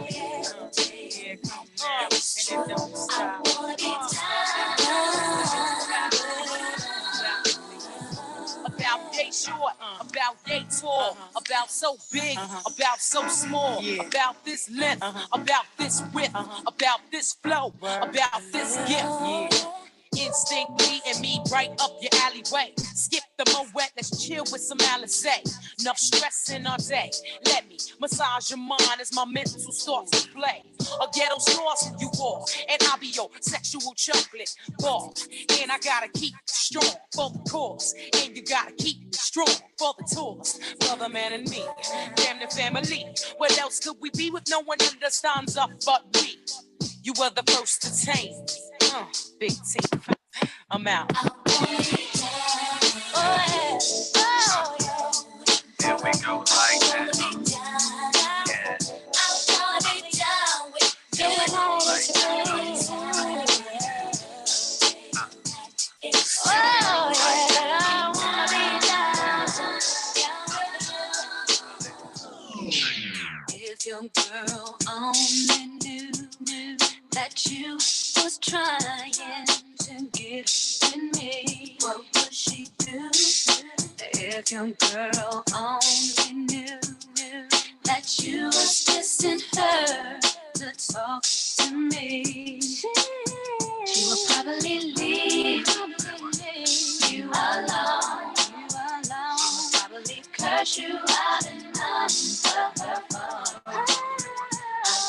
Yeah, come now, and it don't stop. About day short, about day tall, about so big, about so small, about this length, about this width, about this flow, about this gift. Instinct leading me right up your alleyway. Skip the moet, let's chill with some Alizé. Enough stress in our day. Let me massage your mind as my mental starts to play. A ghetto sauce for you all, and I'll be your sexual chocolate bar. And I gotta keep strong for the cause, and you gotta keep me strong for the tours. Brother, man, and me, damn the family. What else could we be with no one understands us but we? You were the first to tame me. Big T. I'm out. Here we go like that. Yeah. If your girl only knew that you was trying to get with me, what would she do? If your girl only knew that you was kissing her to talk to me, she would probably leave you alone. Probably curse you out and answer her phone. I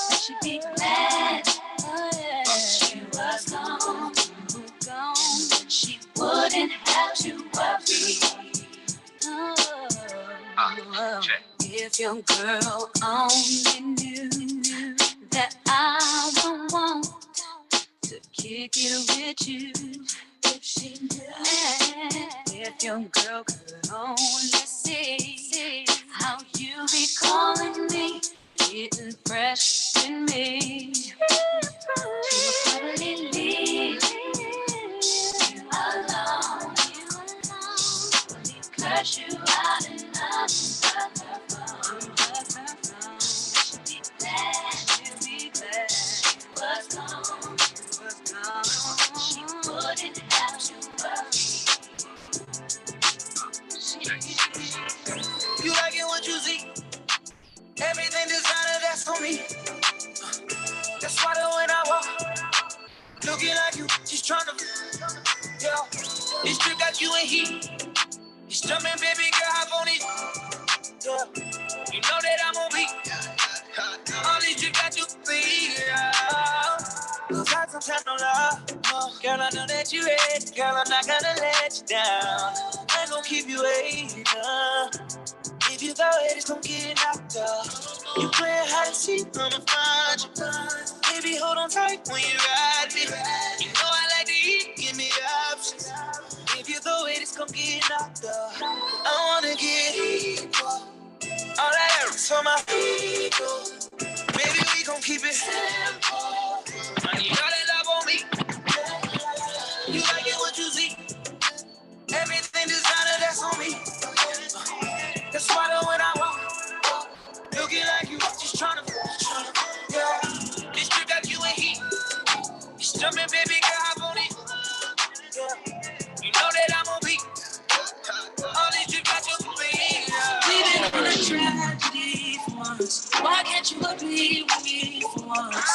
bet she'd be glad that you was gone. She wouldn't have to worry. If your girl only knew that I don't want to kick it with you. If she knew, if your girl could only see how you be calling me, getting fresh in me, she would probably leave you alone. Curse you out and answer her phone. She'd be glad she was gone. She wouldn't have to worry. You like it what you see. Everything designer, that's for me. That's why when I walk, looking like you, just tryna. Yeah, this trip got you in heat. It's jumping, baby girl, hop on it. Yeah, you know that I'm on beat. All these trip got you free. Yeah. Got some time, no love. Girl, I know that you hate. Girl, I'm not gonna let you down. I ain't gonna keep you waiting. If you go ahead, it's gonna get knocked up. You playing hide and seek, I'ma find you. Baby, hold on tight when you ride me. You know I like to eat, give me options. If you go ahead, it's gonna get knocked up. I wanna get equal. All that earth for my people. Baby, we gon' keep it simple. Money, all that love on me. You like it what you see. Everything designer, that's on me. That's why when I walk, looking like you, just tryna. Yeah, this trip got you in heat. It's jumping, baby girl, hop on it. Yeah, you know that I'm on beat. All these trips got you free. We've been on a tragedy for once. Why can't you agree with me for once?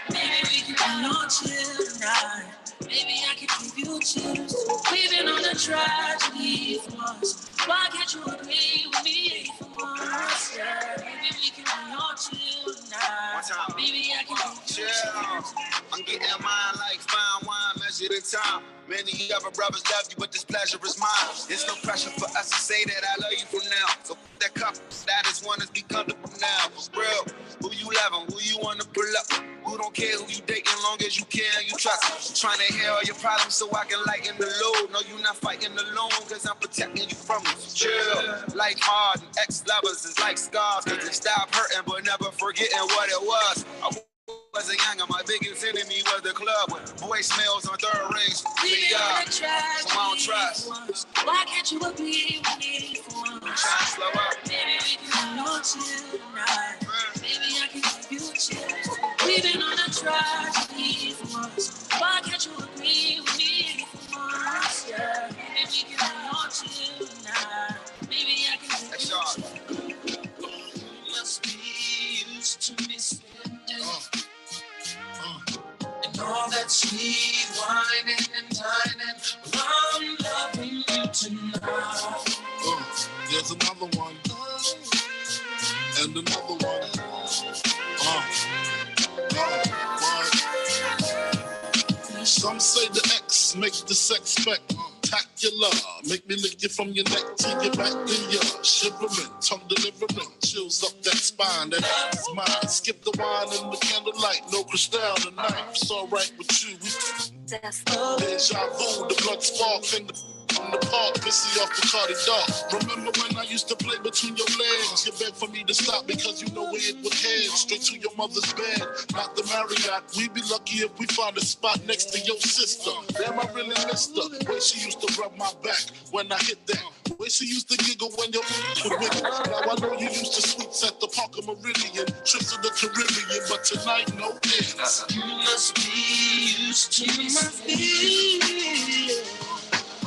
Maybe we can be on chill tonight. Maybe I can give you chills. We've been on a tragedy for once. Why can't you agree with me for once? Yeah. Maybe we can be on chill tonight. Maybe I can give you chills. I'm getting mine like fine wine, measured in time. Many other brothers love you, but this pleasure is mine. There's no pressure for us to say that I love you from now. So that couple, that is one is be comfortable now. For real, who you loving, who you wanna pull up? Who don't care who you dating, long as you care and you trust. Trying to hear all your problems so I can lighten the load. No, you not fighting alone, cause I'm protecting you from it. Chill, life hard and ex-lovers is like scars. Cause they stop hurting but never forgetting what it was. As a younger, my biggest enemy was the club with voicemails on third rings. We got a tragedy. So I don't trust. Why can't you agree with me for once? I'm trying to slow up. Maybe we can be on chill tonight. Maybe I can give you We've been on a tragedy for once. Why can't you agree with me for once? Yeah, maybe we can on tonight. Maybe I can do it. You must be used to me spending and all that sweet whining and dining. I'm loving you tonight. There's another one. And another one. Some say the X make the sex spectacular. Make me lick you from your neck to your back in your shivering, tongue delivering, chills up that spine. That's mine. Skip the wine and the candlelight, no crystal tonight. It's alright with you. Deja vu, the blood spark in the park, pissy off the Cardi dog. Remember when I used to play between your legs? You begged for me to stop because you know where it would head. Straight to your mother's bed, not the Marriott. We'd be lucky if we found a spot next to your sister. Damn, I really missed her. Way she used to rub my back when I hit that. Way she used to giggle when your would wiggle. Now I know you used to sweets at the Parker Meridian, trips to the Caribbean, but tonight no ends. You must be used to me. You must be.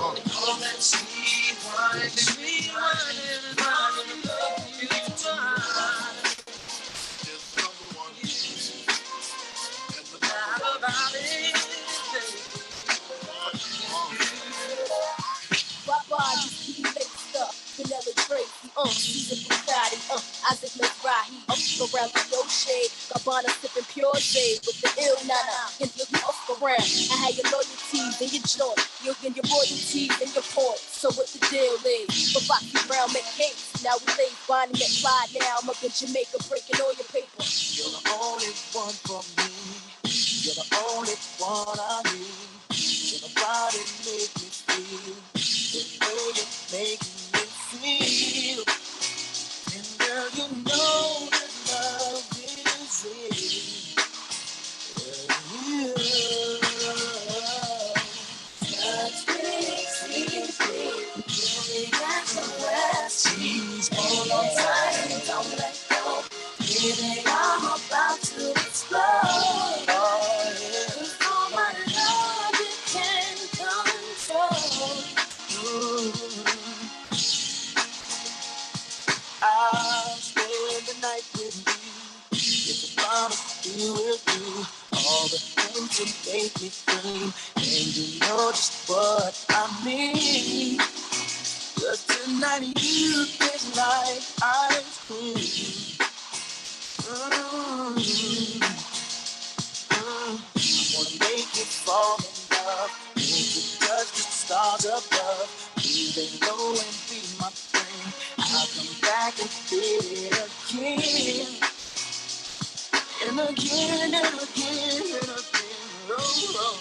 All that sweet wine, and I'm loving you tonight. There's another one. About it. Bye-bye, just keep mixed up. Vanilla Tracy, Caesar Bugatti, Isaac Mizrahi, around the yo shade, Gabbana sipping pure shade with the ill nana, and you off around. I had your loyalties and your joint, you and your royalties and your points. So what the deal is? For Foxy Brown make cakes, now we lay Bonnie and Clyde. Now I'm up in Jamaica breaking all your paper. You're the only one for me. You're the only one I need. Your body make me feel the way you're making me feel. And girl, you know that love is real. Touch me, sweet, sweet. Got some west. She's hold on tight and don't let go. Baby, I'm about to explode. Cause all my love you can control. I'll spend the night with you. If I promise you will do all the things to make me scream. And you know just what I mean. Cause tonight you taste like ice cream. I wanna make you fall in love, make you touch the stars above. Even though and be my friend, I'll come back and feel it again. And again and again and again. Oh, oh,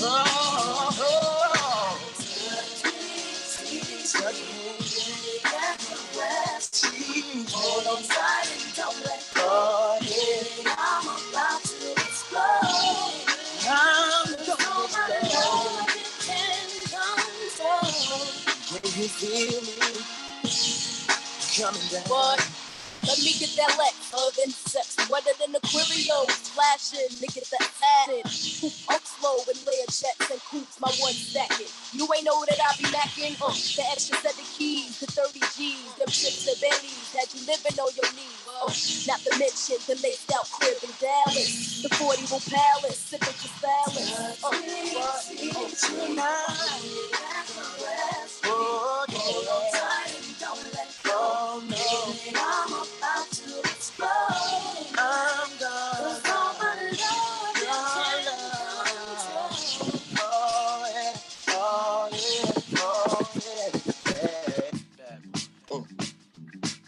oh, oh, oh. Touch me, get the rest. Hold on tight and don't let go. Yeah, I'm about to explode. I'm gonna explode. Can you feel me coming down? What? Let me get that Lex of insects, wetter than Aquarios, flashing, nigga that added. I'm slow and layer checks and coops, my one stacking. You ain't know that I be macking, the extra set of keys, the 30 G's, them chips and Bentleys, had you living on your knees. Not to mention the laced out crib in Dallas, the 40-room palace, sipping for salad. Oh, don't let go, no. I'm about to explode. I'm gone. Cause all my love, your love. Oh, yeah, oh, yeah, oh, yeah.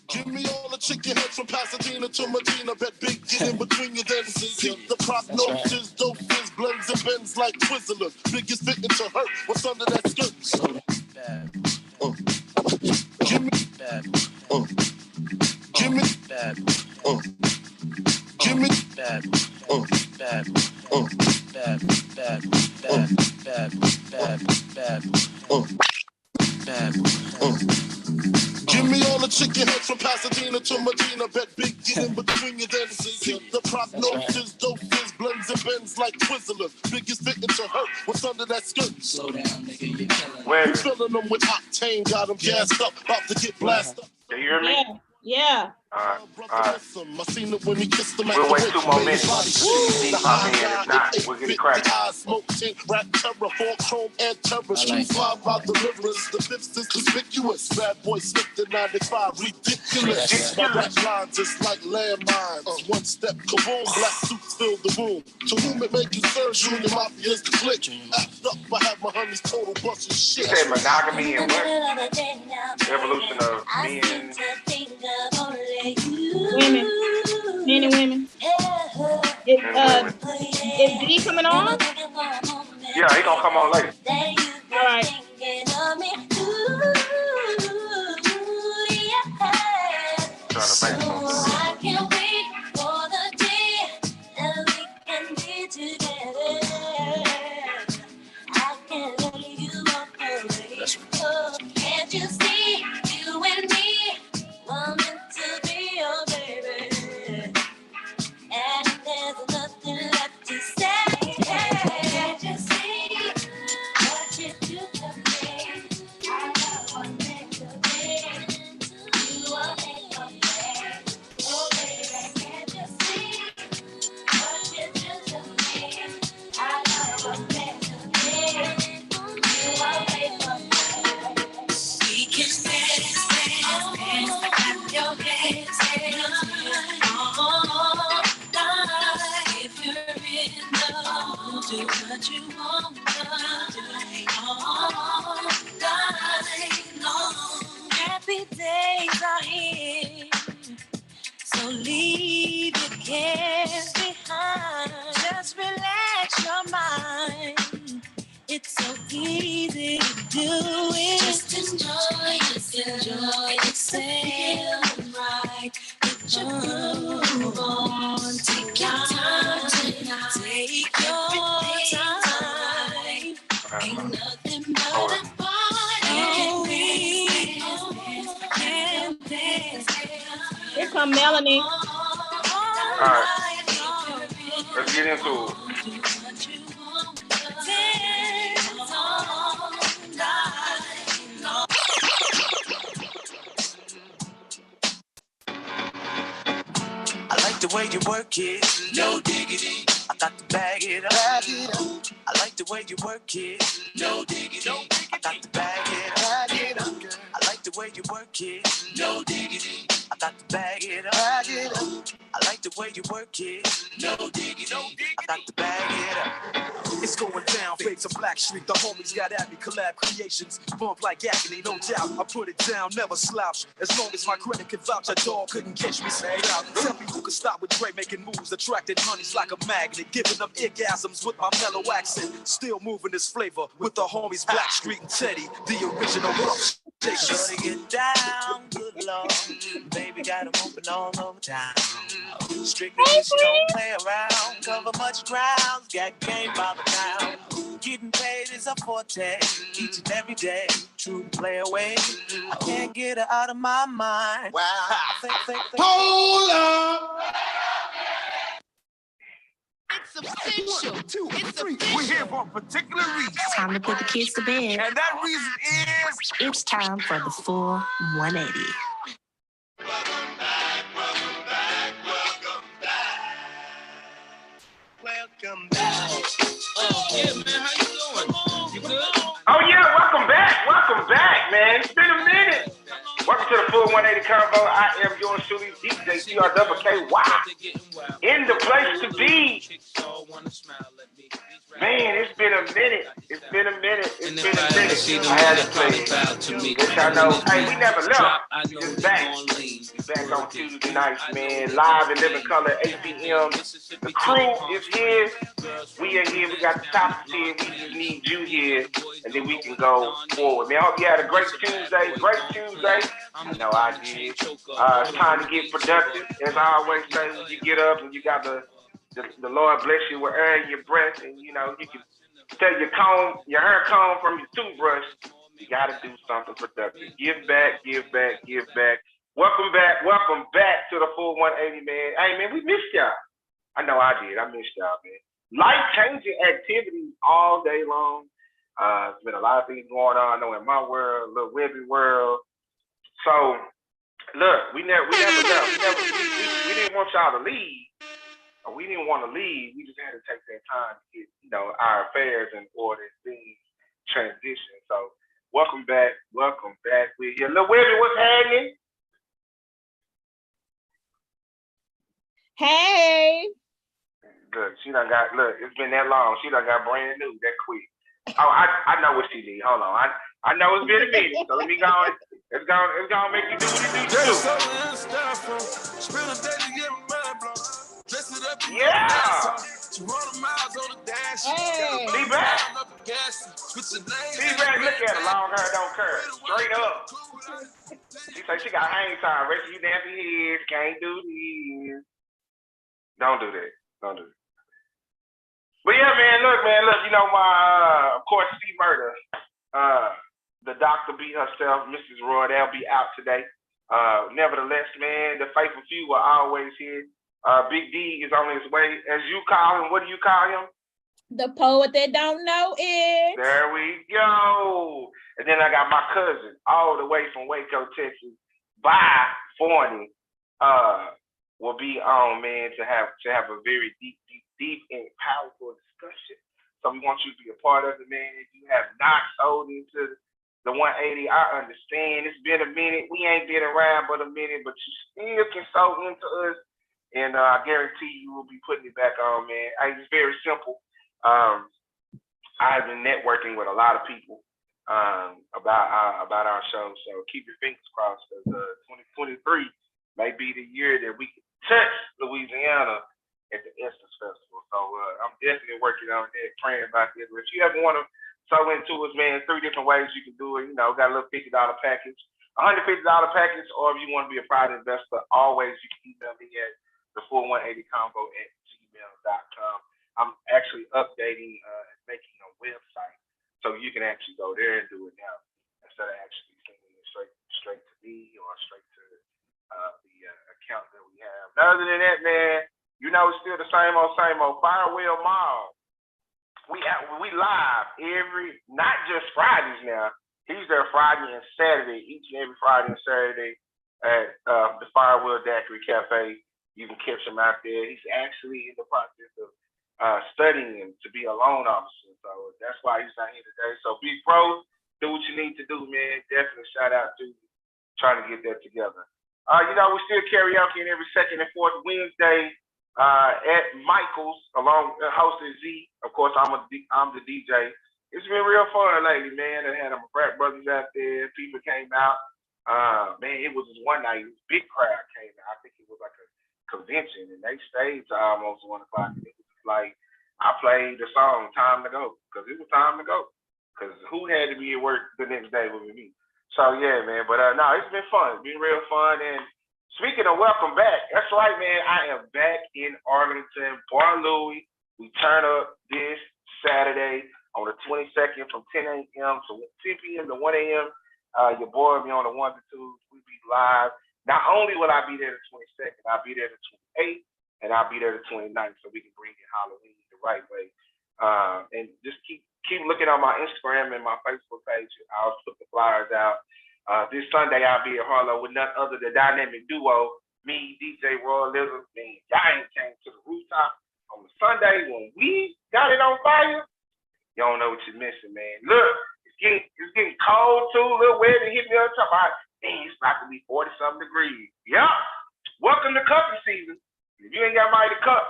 Give me all the chicken heads from Pasadena to Medina. Bet big get in between your dens. Keep the prognosis, doses, blends and bends like Twizzlers. Biggest fitting to hurt what's under that skirt. Give me, give me, give me, give me all the chicken heads from Pasadena to Medina. Bet big get in between you then see the prognosis, doses, blends and bends like Twizzlers. Biggest victim to hurt what's under that skirt. Slow down, nigga, you killing. We filling them with octane, got them gassed up, about to get blasted. You hear me? Yeah. All right. I seen it when he kissed him at We'll the wait 2 more minutes. The High if not, we'll get it cracking. Smoke, tint, rap, terror, fork, chrome, and terror. Street fly by deliverance. The fifth is conspicuous. Bad boy slipped in 95. Ridiculous. My rap lines is like landmines. One step, kaboom, black suits fill the room. To whom it may concern, Junior Mafia is the click. Act up, I have my honeys total busting shit. You say monogamy and what? Evolution of men. Women. Men and women. Is D coming on? Yeah, he gonna come on later. All right. Trying to make some. I can't wait for the day that we can be together. I can't let you walk away. Oh, can't you see, you and me were meant to be your baby? And there's nothing left to say. Can't you see what you do to me? I got one thing to be. You are made for me. Oh baby, can't you see what you do to me? I got one thing to be. You are made for me. We can dance, clap your hands, all night. If you're in love, do what you want to do all night long. Happy days are here, so leave your cares behind. Just relax your mind. It's so easy to do it. Just enjoy yourself, right? Put your groove on. Take your time tonight. Take your time. Ain't nothing but a party. Here come Melanie. All right. Let's get into it. I like the way you work it, no diggity. I got to bag it up. I like the way you work it, no diggity. I got to bag it up. I like the way you work it, no diggity. I got to bag it up. I like the way you work it, no diggity. I got to bag it up. It's going down, Fates of Black Street. The homies got at me, collab creations. Bump like agony, no doubt. I put it down, never slouch. As long as my credit can vouch, a dog couldn't catch me, say out. Tell me who could stop with Dre making moves, attracting honeys like a magnet, giving them orgasms with my mellow accent. Still moving this flavor with the homies Black Street and Teddy, the original rough shakers. Shorty get down, good lord. Baby got 'em open all over town. Strictly bitch, don't play around. Cover much ground, got game by the pound. Getting paid is a forte, each and every day. True play away. I can't get her out of my mind. Wow. Hold up. It's official. 1, 2, 3. We're here for a particular reason. Time to put the kids to bed. And that reason is... It's time for the full 180. Welcome back. Oh, yeah, man. How you doing? You good? Oh, yeah. Welcome back, man. It's been a minute. Welcome to the Full 180 Convo. I am yours truly, DJ CRKY. In the place to be. Man, it's been a minute. I had to play it. Which I know. Hey, we never left. Just back. Back on Tuesday nights, man. Live in living color, 8 p.m. The crew is here. We are here. We got the topics here. We just need you here. And then we can go forward. Man, I hope you had a great Tuesday. I know I did. It's time to get productive. As I always say, when you get up and you got the Lord bless you with air in your breath, and you know, you can tell your hair comb from your toothbrush. You got to do something productive. Give back. Welcome back to the full 180, man. Hey, man, we missed y'all. I know I did. I missed y'all, man. Life-changing activities all day long. There's been a lot of things going on. I know in my world, Lil Webby world. So, look, we never left. We didn't want y'all to leave. We didn't want to leave. We just had to take that time to get, our affairs in order and things transition. So, welcome back. We're here. Lil Webby, what's happening? Hey. Look, it's been that long. She done got brand new that quick. Oh, I know what she need. Hold on. I know it's been a minute. So let me go on. It's gonna make you do what you need to do. Yeah. Hey. Be back. Look at her. Long hair don't care. Straight up. She say she got hang time. Rest of you nappy heads can't do this. Don't do that. But yeah, man, look, my, of course, C Murder, the doctor beat herself, Mrs. Roy, they'll be out today. Nevertheless, man, the faithful few are always here. Big D is on his way. As you call him, what do you call him? The poet that don't know it. There we go. And then I got my cousin, all the way from Waco, Texas, by 40. Will be on, man, to have a very deep and powerful discussion. So we want you to be a part of it, man. If you have not sold into the 180, I understand. It's been a minute. We ain't been around but a minute, but you still can sold into us. And I guarantee you will be putting it back on, man. It's very simple. I've been networking with a lot of people about our show. So keep your fingers crossed, because 2023 may be the year that we can touch Louisiana at the Essence Festival. So I'm definitely working on that, praying about this. If you ever want to sew into us, man, 3 different ways you can do it. Got a little $50 package, $150 package, or if you want to be a private investor, always you can email me at the full 180 convo@gmail.com. I'm actually updating and making a website, so you can actually go there and do it now instead of actually sending it straight to me or straight to the account that we have. Other than that, man, it's still the same old Firewheel Mall. We live not just Fridays now. He's there Friday and Saturday, each and every Friday and Saturday at the Firewheel Daiquiri Cafe. You can catch him out there. He's actually in the process of studying to be a loan officer. So that's why he's not here today. So Big Bro, do what you need to do, man. Definitely shout out to you trying to get that together. We still karaoke every second and fourth Wednesday at Michael's, along hosting Z. Of course, I'm the DJ. It's been real fun lately, man. I had my frat brothers out there. People came out. Man, it was just one night. This big crowd came out. I think it was like a convention, and they stayed till almost 1 o'clock. And it was like I played the song "Time to Go" because it was time to go. Because who had to be at work the next day with me? So yeah, man. But no, it's been fun. It's been real fun. And speaking of welcome back, that's right, man. I am back in Arlington, Bar Louie. We turn up this Saturday on the 22nd from 10 a.m. to 10 p.m. to 1 a.m. Your boy will be on the 1 to 2. We'll be live. Not only will I be there the 22nd, I'll be there the 28th, and I'll be there the 29th, so we can bring in Halloween the right way. And just keep looking on my Instagram and my Facebook page. I'll put the flyers out. This Sunday, I'll be at Harlow with none other than dynamic duo, me, DJ Royal Lizard, and Giant came to the rooftop on the Sunday when we got it on fire. You don't know what you're missing, man. Look, it's getting cold too, a little wet, and hit me on top. It's about to be 40-something degrees. Yeah. Welcome to cupping season. If you ain't got somebody to cup.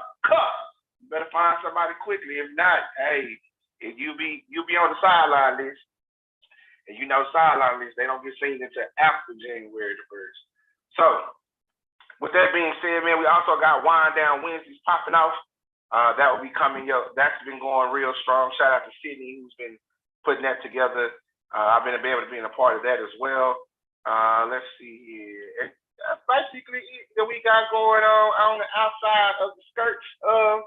You better find somebody quickly. If not, hey, you'll be on the sideline list. And sideline list, they don't get seen until after January the 1st. So, with that being said, man, we also got Wind Down Wednesdays popping off. That will be coming up. That's been going real strong. Shout out to Sydney, who's been putting that together. I've been able to be a part of that as well. Let's see here. Basically, that we got going on the outside of the skirts of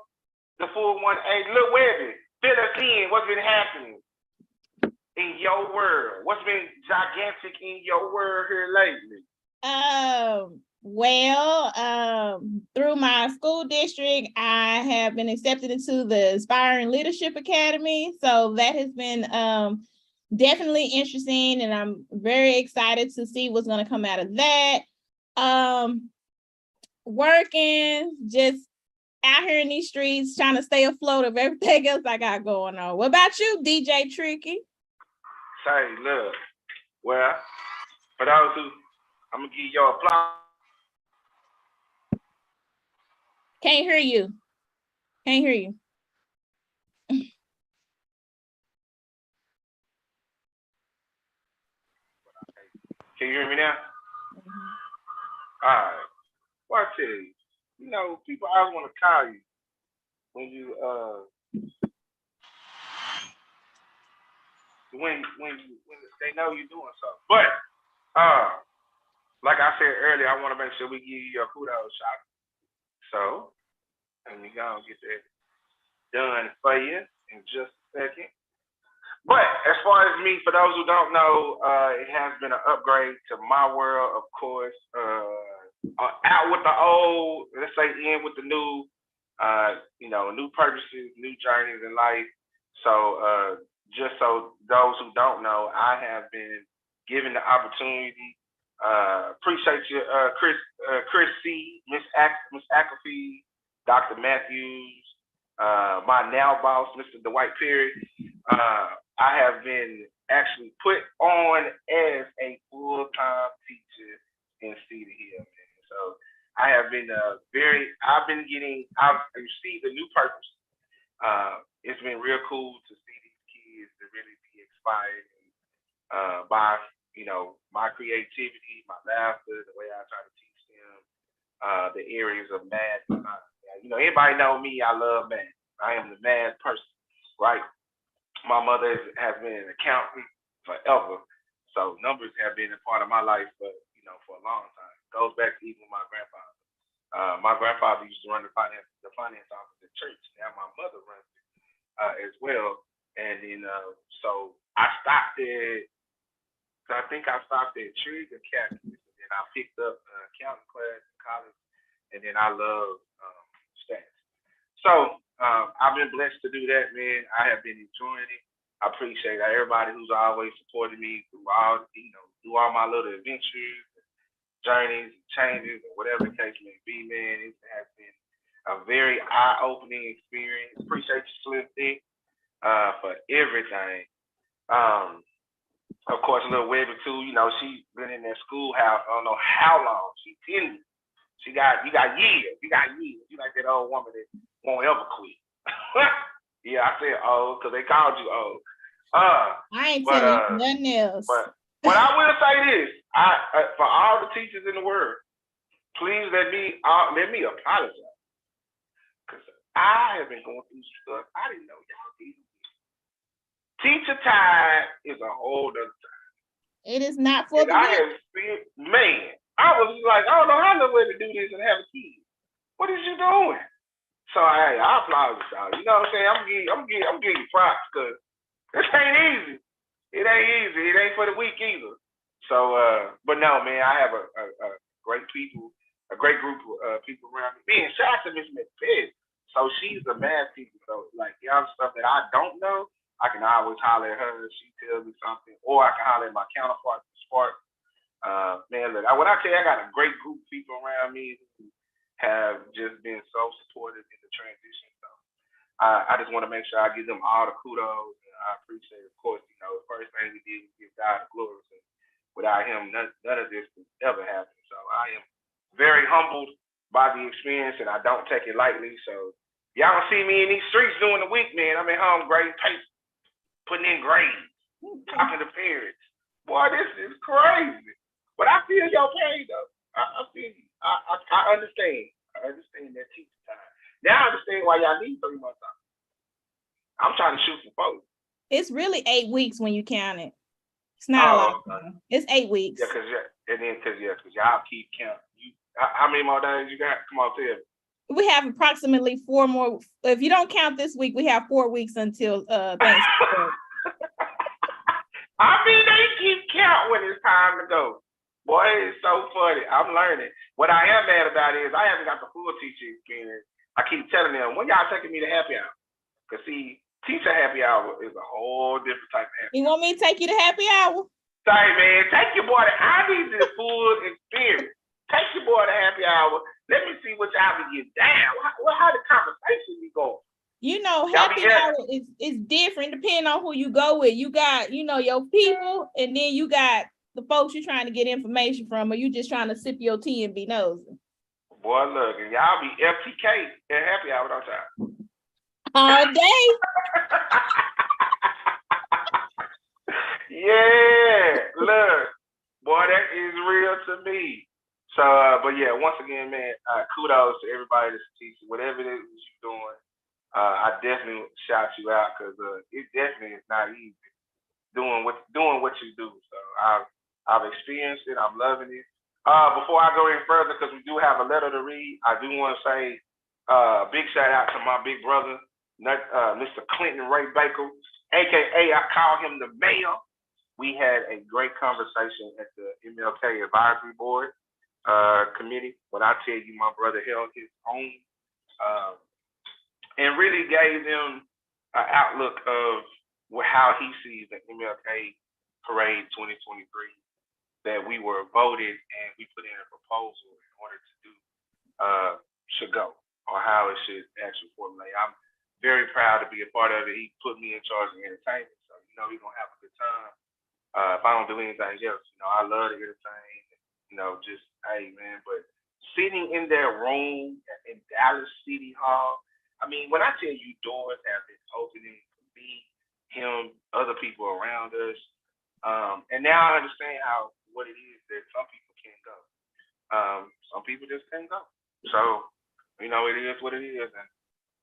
the full 180. Look, Webby, fill us in. What's been happening in your world? What's been gigantic in your world here lately? Through my school district, I have been accepted into the Inspiring Leadership Academy. So that has been definitely interesting, and I'm very excited to see what's going to come out of that. Working, just out here in these streets, trying to stay afloat of everything else I got going on. What about you, DJ Tricky? Say, look, well, for those who, I'm going to give you applause. Can't hear you. Can't hear you. Can you hear me now? All right. Well, I tell you, you know, people always want to call you when you when they know you're doing something. But like I said earlier, I want to make sure we give you your kudos shot. So let me go and get that done for you in just a second. But as far as me, for those who don't know, it has been an upgrade to my world, of course. Out with the old, let's say in with the new, new purposes, new journeys in life. So just so those who don't know, I have been given the opportunity. Appreciate you, Chris C, Miss Acklefee, Dr. Matthews, my now boss, Mr. Dwight Perry. I have been actually put on as a full-time teacher in Cedar Hill, man. So I have been I've received a new purpose. It's been real cool to see these kids to really be inspired by, my creativity, my laughter, the way I try to teach them the areas of math. Everybody know me, I love math. I am the math person, right? My mother has been an accountant forever, so numbers have been a part of my life for a long time. It goes back to even my grandfather. My grandfather used to run the finance office at church. Now my mother runs it as well. And then so I stopped at, I think I stopped at Trig Academy, and then I picked up accounting class in college, and then I love stats. So I've been blessed to do that, man. I have been enjoying it. I appreciate everybody who's always supported me through all my little adventures, journeys, changes, and whatever the case may be, man. It has been a very eye-opening experience. Appreciate you, Slim Thick, for everything. Of course, little Webby too. She's been in that schoolhouse. I don't know how long. She's 10. You got years. You like that old woman that won't ever quit. Yeah, I said old because they called you old. I ain't telling you nothing else. But I will say this: for all the teachers in the world, please let me apologize because I have been going through stuff I didn't know y'all did. Teacher time is a whole other time. It is not for the man. I was like, I don't know how to way to do this and have a kid. What is you doing? So hey, I applaud y'all. You know what I'm saying? I'm getting you props because this ain't easy. It ain't easy. It ain't for the weak either. So but no, man, I have a great group of people around me. And shout out to Miss McPed. So she's a math teacher. So like y'all stuff that I don't know, I can always holler at her. She tells me something, or I can holler at my counterpart, Spark. Man, look, when I tell you I got a great group of people around me who have just been so supportive in the transition. So I just want to make sure I give them all the kudos, and I appreciate it. Of course, the first thing we did was give God the glory. So without him, none of this would ever happen. So I am very humbled by the experience, and I don't take it lightly. So y'all don't see me in these streets during the week, man. I'm at home grading paper, putting in grades, talking to parents. Boy, this is crazy. But I feel your pain, though. I feel you. I understand. I understand that teacher time. Now I understand why y'all need 3 months off. I'm trying to shoot for 4. It's really 8 weeks when you count it. It's not a lot. Okay. It's 8 weeks. Yeah, because y'all keep counting. How many more days you got? Come on, tell me. We have approximately 4 more. If you don't count this week, we have 4 weeks until Thanksgiving. I mean, they keep count when it's time to go. Boy, it's so funny. I'm learning. What I am mad about is I haven't got the full teacher experience. I keep telling them, when y'all taking me to happy hour? Because see, teacher happy hour is a whole different type of happy hour. You want me to take you to happy hour? Sorry, man. Take your boy to, I need the full experience. Take your boy to happy hour. Let me see what y'all be getting down. How the conversation be going? You know, happy hour is different depending on who you go with. You got, you know, your people, and then you got the folks you're trying to get information from, or you just trying to sip your tea and be nosy. Boy, look, and y'all be FTK at happy hour, don't y'all? All day. Yeah, look, boy, that is real to me. So, but yeah, once again, man, kudos to everybody that's teaching, whatever it is you're doing. I definitely shout you out because it definitely is not easy doing what you do. So I've experienced it. I'm loving it. Before I go any further, because we do have a letter to read, I do want to say big shout out to my big brother, Mr. Clinton Ray Baker, aka I call him the mayor. We had a great conversation at the MLK Advisory Board committee. But I tell you, my brother held his own and really gave them an outlook of how he sees the MLK Parade 2023 that we were voted and we put in a proposal in order to do should go, or how it should actually formulate. I'm very proud to be a part of it. He put me in charge of entertainment, so you know we're gonna have a good time. If I don't do anything else, you know, I love to entertain, you know, just, hey, man, but sitting in that room in Dallas City Hall, I mean, when I tell you doors have been opening for me, him, other people around us, and now I understand what it is that some people can't go. Some people just can't go. So, you know, it is what it is, and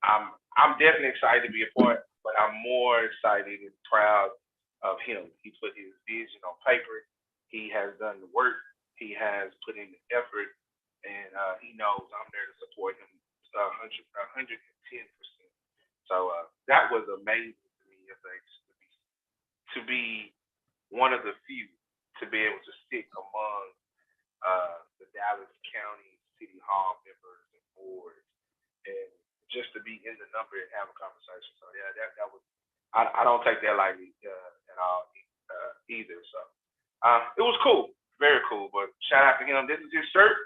I'm definitely excited to be a part, but I'm more excited and proud of him. He put his vision on paper. He has done the work. He has put in the effort, and he knows I'm there to support him 110%. So that was amazing to me to be one of the few to be able to sit among the Dallas County City Hall members and boards, and just to be in the number and have a conversation. So yeah, that was. I don't take that lightly at all either. So it was cool, very cool. But shout out to him. This is his shirt.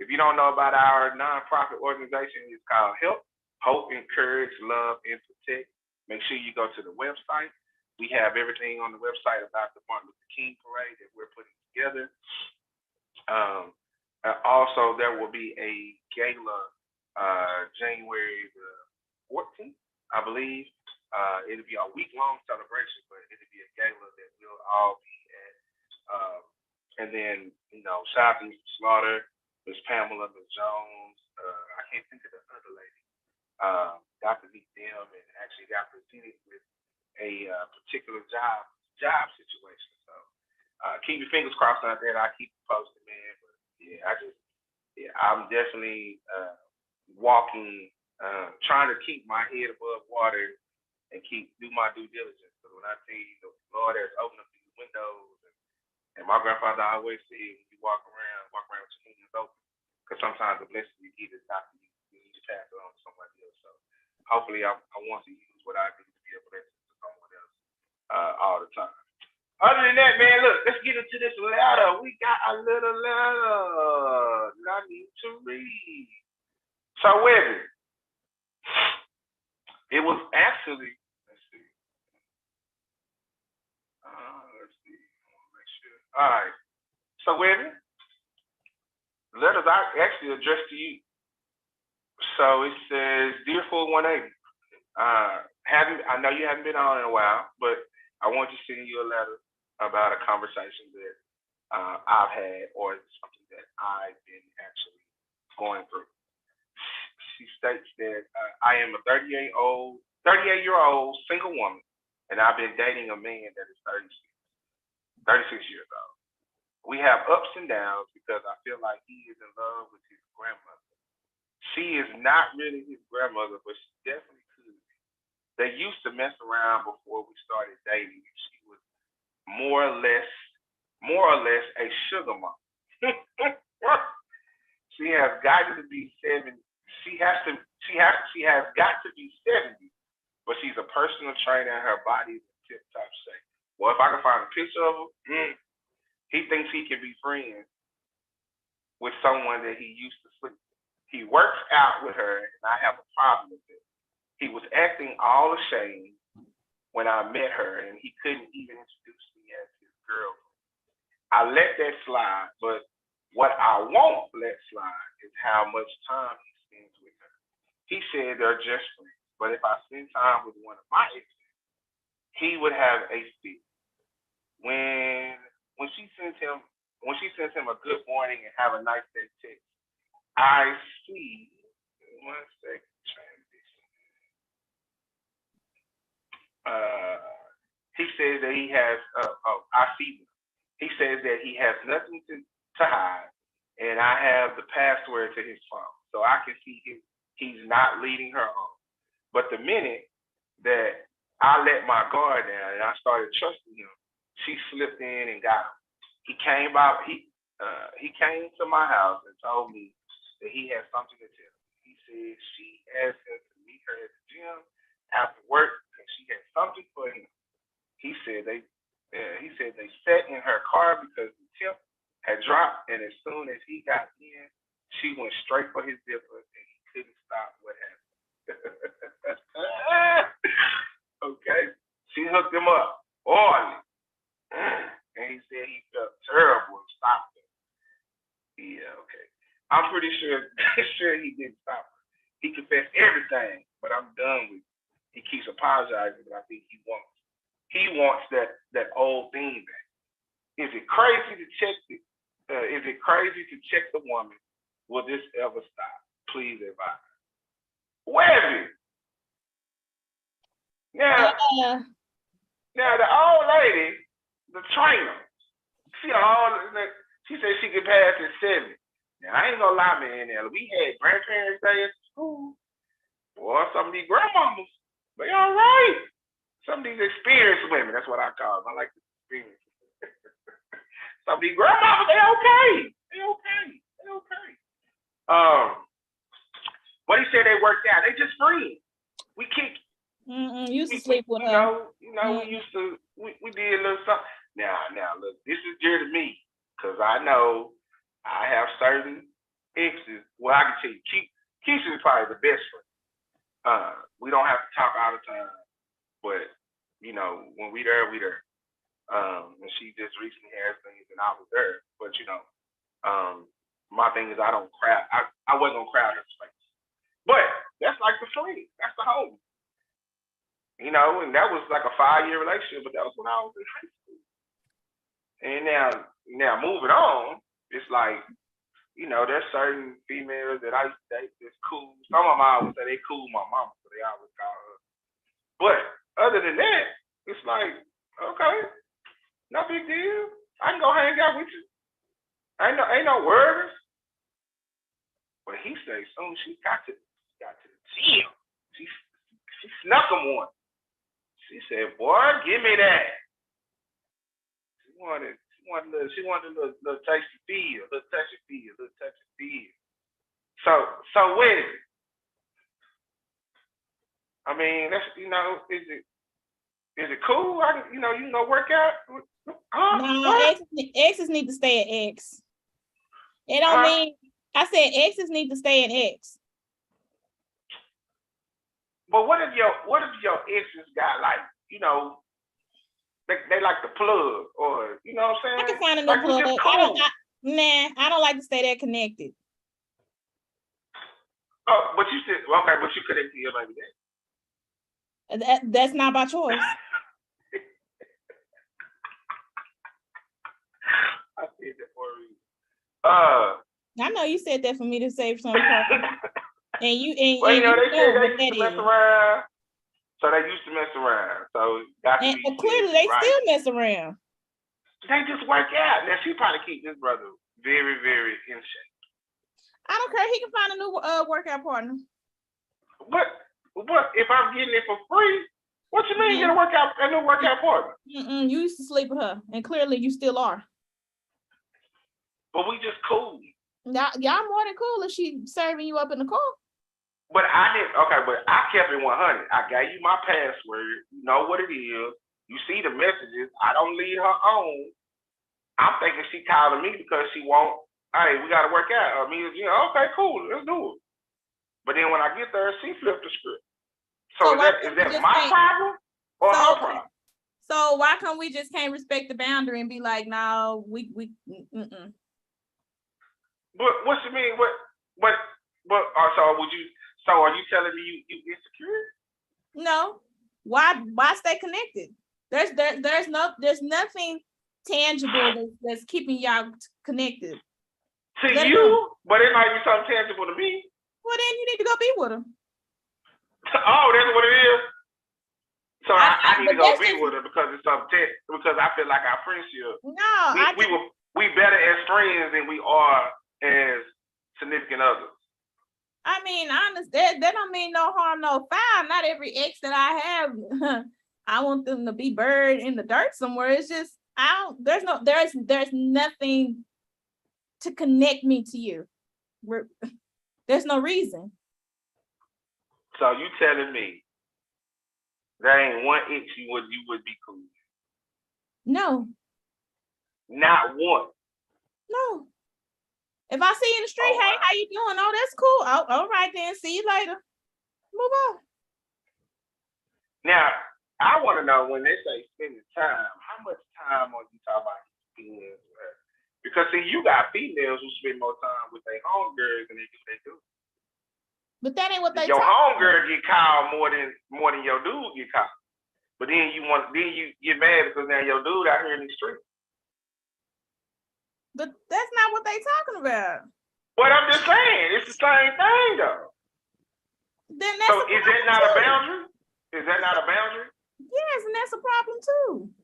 If you don't know about our nonprofit organization, it's called Help, Hope, Encourage, Love, and Protect. Make sure you go to the website. We have everything on the website about the Martin Luther King Parade that we're putting together. Also, there will be a gala January the 14th, I believe. It'll be a week-long celebration, but it'll be a gala that we'll all be at. And then, you know, shout out to Mr. Slaughter, Miss Pamela, Miss Jones. I can't think of the other lady. Got to meet them and actually got presented with a particular job situation. So keep your fingers crossed out there. I keep you posted, man. But yeah, I'm definitely walking, trying to keep my head above water and do my due diligence. So when I tell you the Lord has opened up these windows, and my grandfather always said, when you walk around with your hands open, because sometimes the blessing you get is not for you. You need to pass it on to somebody else. So hopefully I want to use what I do to be a blessing to someone else all the time. Other than that, man, look, let's get into this letter. We got a little letter that I need to read. So, Webby, it was actually, let's see. Make sure. All right. So, Webby, letters are actually addressed to you. So it says, Dear Full 180, I know you haven't been on in a while, but I want to send you a letter about a conversation that I've had, or something that I've been actually going through. She states that I am a 38-year-old single woman, and I've been dating a man that is 36 years old. We have ups and downs because I feel like he is in love with his grandmother. She is not really his grandmother, but she definitely could be. They used to mess around before we started dating. She was more or less a sugar mom. She has got to be 70. She has got to be 70, but she's a personal trainer and her body is in tip-top shape. Well, if I can find a picture of her, he thinks he can be friends with someone that he used to sleep with. He works out with her, and I have a problem with it. He was acting all ashamed when I met her, and he couldn't even introduce me as his girlfriend. I let that slide, but what I won't let slide is how much time he spends with her. He said they're just friends, but if I spend time with one of my exes, he would have a fit. When she sends him a good morning and have a nice day text, I see 1 second transition. He says that he has I see them. He says that he has nothing to hide, and I have the password to his phone, so I can see he's not leading her on. But the minute that I let my guard down and I started trusting him, she slipped in and got him. He came to my house and told me that he had something to tell me. He said she asked him to meet her at the gym after work, and she had something for him. He said they sat in her car because the temp had dropped, and as soon as he got in, she went straight for his zipper, and he couldn't stop what happened. Okay, she hooked him up oily, and he said he felt terrible and stopped her. Yeah, okay. I'm pretty sure he didn't stop her. He confessed everything, but I'm done with it. He keeps apologizing, but I think he wants that old thing back. Is it crazy to check the woman? Will this ever stop? Please advise. Webby. Now the old lady, the trainer, she said she could pass at 70. Now I ain't gonna lie, man. Now we had grandparents day at school. Boy, some of these grandmamas, they all right. Some of these experienced women, that's what I call them. I like the experience. Some of these grandmamas, they okay. But he said they worked out. They just friends. We kick. Used to sleep with her. We did a little something. Now, look, this is dear to me because I know I have certain exes. Well, I can tell you, Keisha is probably the best friend. We don't have to talk all the time, but when we there, we there. And she just recently has things, and I was there. But my thing is, I don't crowd. I wasn't gonna crowd her space. But that's like the friend. That's the homie. And that was like a 5-year relationship, but that was when I was in high school. And now moving on, it's like, there's certain females that I used to date that's cool. Some of them I always say they cool my mama, so they always call her. But other than that, it's like, okay, no big deal. I can go hang out with you. Ain't no worries. But he said soon she got to the gym. She snuck him one. She said, "Boy, give me that." She wanted a little tasty feel, little touchy feel. So when? I mean, that's is it cool? You can work out. No, exes need to stay at X. It don't mean. I said exes need to stay at X. But what if your exes got they like the plug, or what I'm saying? I can find a new plug. Cool. I don't like to stay that connected. Oh, but you said okay, but you connect to your baby daddy. That's not by choice. I said that for a reason. I know you said that for me to save some. And you they said they used to mess around. So they used to mess around. So clearly they still mess around. They just work out. Now she probably keep this brother very, very in shape. I don't care. He can find a new workout partner. What if I'm getting it for free? What you mean you get a new workout partner? You used to sleep with her, and clearly you still are. but we just cool. Y'all more than cool if she serving you up in the car. But I didn't. Okay, but I kept it 100. I gave you my password. You know what it is. You see the messages. I don't leave her on. I'm thinking she calling me because she want. Hey, we gotta work out. I mean, okay, cool, let's do it. But then when I get there, she flipped the script. So is that my problem or her problem? So why come we just can't respect the boundary and be like, no, we. But what you mean? What? So would you? So are you telling me you insecure? No. Why stay connected? There's nothing tangible that's keeping y'all connected. To you, but it might be something tangible to me. Well, then you need to go be with her. Oh, that's what it is. So I need to go be with her because it's something. Because I feel like our friendship. No, we better as friends than we are as significant others. I mean, honestly, that don't mean no harm, no foul. Not every ex that I have, I want them to be buried in the dirt somewhere. It's just there's nothing to connect me to you. There's no reason. So you telling me there ain't one ex you would be cool with? No. Not one. No. If I see you in the street, hey, how you doing? Oh, that's cool. Oh, all right then. See you later. Move on. Now, I want to know when they say spending time, how much time are you talking about spending with her? Because see, you got females who spend more time with their homegirls than they do. But that ain't what they your homegirl get called more than your dude get called. But then you get mad because now your dude out here in the street. But that's not what they talking about. But I'm just saying, it's the same thing though. Then that's so is that not a boundary? Is that not a boundary? Yes, and that's a problem too.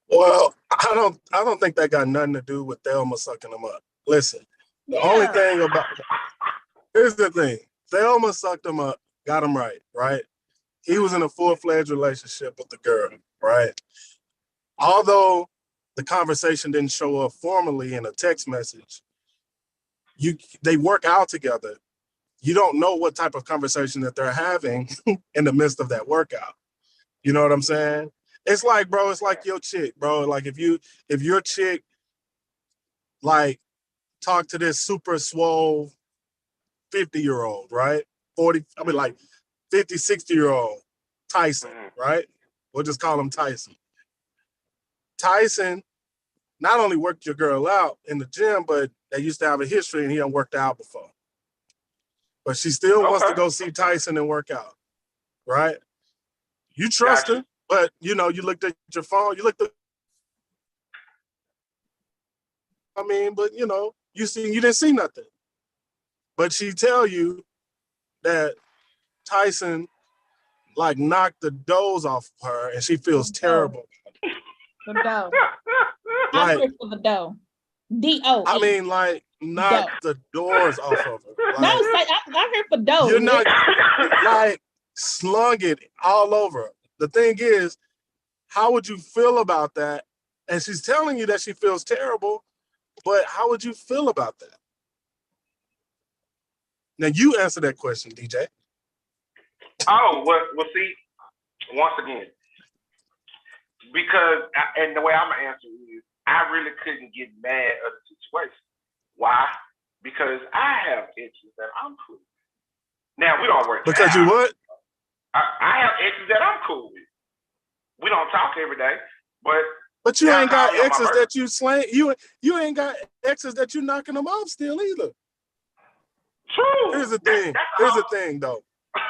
Well, I don't think that got nothing to do with Thelma sucking them up. Listen, the only thing about here's the thing. Thelma sucked him up, got him right? He was in a full-fledged relationship with the girl, right? Although the conversation didn't show up formally in a text message, they work out together. You don't know what type of conversation that they're having in the midst of that workout. You know what I'm saying? It's like, bro, it's like your chick, bro. Like if your chick like talk to this super swole 50-year-old, right? 50, 60-year-old Tyson, right? We'll just call him Tyson. Tyson not only worked your girl out in the gym, but they used to have a history and he done worked out before. But she still wants to go see Tyson and work out, right? You trust her, but you looked at your phone, but you didn't see nothing. But she tell you that Tyson like knocked the doze off of her and she feels terrible. The dough. I'm here for the dough. D-O. I mean, like, knock the doors off of her. Like, no, I'm here for dough. You're not, like, slung it all over. The thing is, how would you feel about that? And she's telling you that she feels terrible, but how would you feel about that? Now, you answer that question, DJ. Oh, well, see, once again, because, and the way I'm going to answer is, I really couldn't get mad at the situation. Why? Because I have exes that I'm cool with. Now, we don't work because you what? I have exes that I'm cool with. We don't talk every day, but you ain't got exes that you slang. You ain't got exes that you knocking them off still either. True. Here's the thing. Here's the thing, though.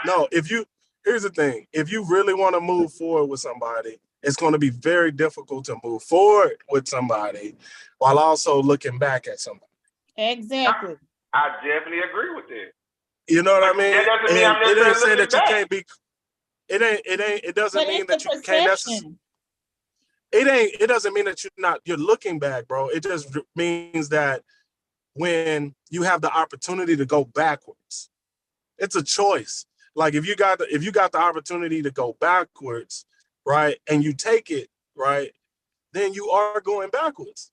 No, here's the thing. If you really want to move forward with somebody, it's going to be very difficult to move forward with somebody while also looking back at somebody. Exactly. I definitely agree with that. You know what I mean? That doesn't mean I'm necessarily it ain't say that you back. can't be. It doesn't mean that you can't necessarily. It doesn't mean that you're looking back, bro. It just means that when you have the opportunity to go backwards, it's a choice. Like if you got the opportunity to go backwards, right, and you take it, right, then you are going backwards.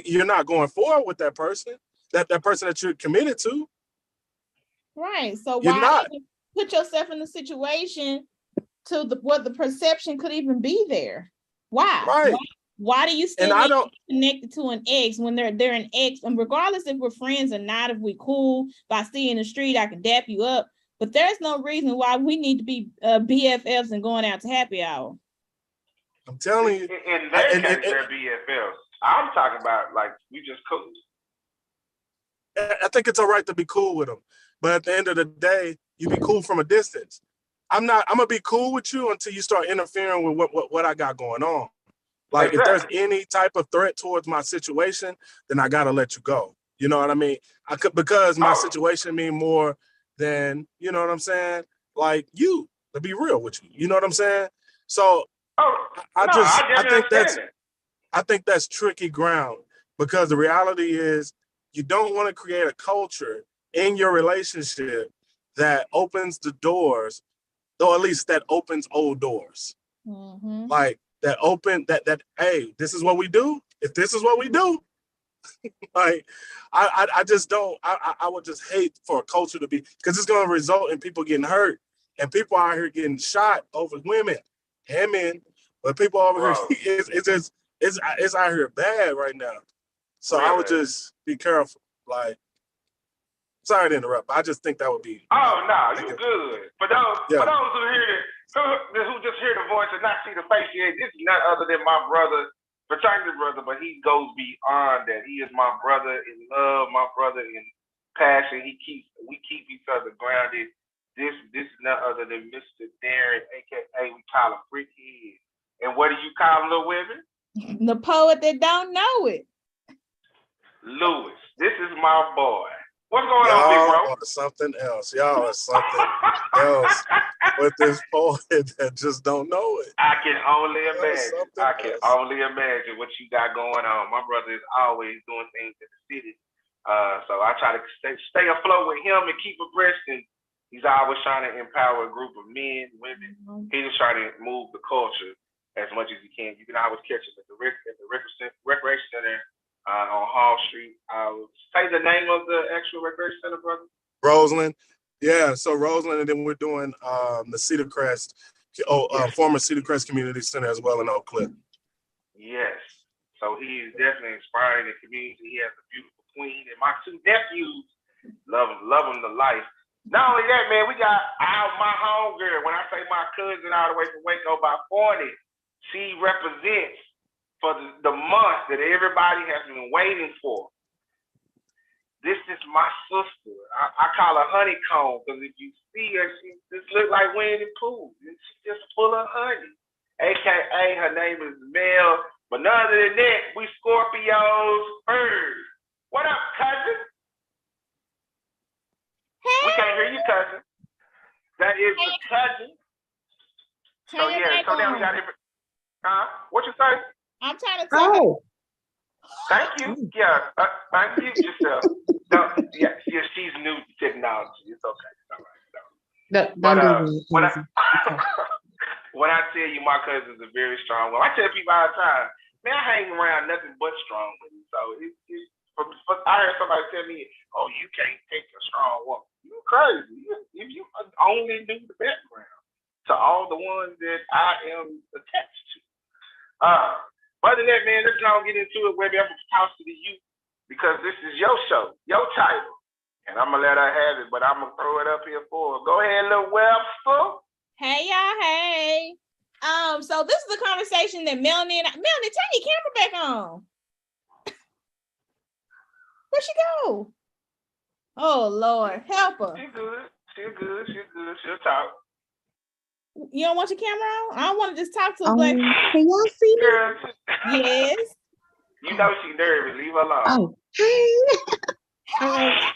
you're not going forward with that person, that person that you're committed to. Right. So you're why not. even put yourself in a situation to what the perception could even be there? Why? Right. Why do you still And need to be connected to an ex when they're an ex? And regardless if we're friends or not, if we cool, if I see you in the street, I can dap you up. But there's no reason why we need to be BFFs and going out to happy hour. I'm telling you. In their case, they're BFFs. I'm talking about like we just cool. I think it's all right to be cool with them, but at the end of the day, you be cool from a distance. I'm gonna be cool with you until you start interfering with what I got going on. Like if there's any type of threat towards my situation, then I gotta let you go. You know what I mean? Because my situation mean more than, you know what I'm saying? Like you, to be real with you. You know what I'm saying? So I think that's tricky ground, because the reality is you don't want to create a culture in your relationship that opens the doors, or at least that opens old doors. Mm-hmm. Like that hey, this is what we do. If this is what we do, like I just don't. I would just hate for a culture to be, because it's going to result in people getting hurt, and people out here getting shot over women and men. But people over here, it's out here bad right now. So I would just be careful. Like, sorry to interrupt. I just think that would be. Oh no, you good. For those who hear who just hear the voice and not see the face, this is none other than my brother, fraternity brother, but he goes beyond that. He is my brother in love, my brother in passion. We keep each other grounded. This is none other than Mr. Darren, aka we call him Freaky. And what do you call him, little women? The poet that don't know it. Lewis. This is my boy. What's going on, big bro? Y'all are something else. Y'all are something else with this poet that just don't know it. I can only imagine what you got going on. My brother is always doing things in the city. So I try to stay afloat with him and keep abreast. And he's always trying to empower a group of men, women. He's just trying to move the culture as much as he can. You can always catch him at the recreation center. On Hall Street. Say the name of the actual recreation center, brother. Roseland. Yeah, so Roseland, and then we're doing the Cedar Crest, former Cedar Crest Community Center as well in Oak Cliff. Yes. So he is definitely inspiring the community. He has a beautiful queen, and my two nephews love him to life. Not only that, man, we got my homegirl. When I say my cousin all the way from Waco by 40, she represents for the month that everybody has been waiting for. This is my sister. I call her Honeycomb, because if you see her, she just looks like Winnie the Pooh. She's just full of honey. AKA, her name is Mel. But none other than that, we Scorpios first. What up, cousin? Hey. We can't hear you, cousin. That is the cousin. So now we got every. What you say? I'm trying to tell you. Thank you. Yeah, thank you yourself. She's new to technology. It's okay. All right. When I tell you my cousin's a very strong one, I tell people all the time, man, I hang around nothing but strong women. So I heard somebody tell me, "Oh, you can't take a strong woman." You crazy? If you only knew the background to all the ones that I am attached to. Other than that, man, let's go get into it, baby. I'm going to toss it to you, because this is your show, your title. And I'm going to let her have it, but I'm going to throw it up here for her. Go ahead, little Webster. Hey, y'all. Hey. So this is the conversation that Melanie, turn your camera back on. Where'd she go? Oh, Lord. Help her. She's good. She'll talk. You don't want your camera on? I don't want to just talk to a black. Can y'all see me? Yes. You know she's nervous. Leave her alone. Oh, hey.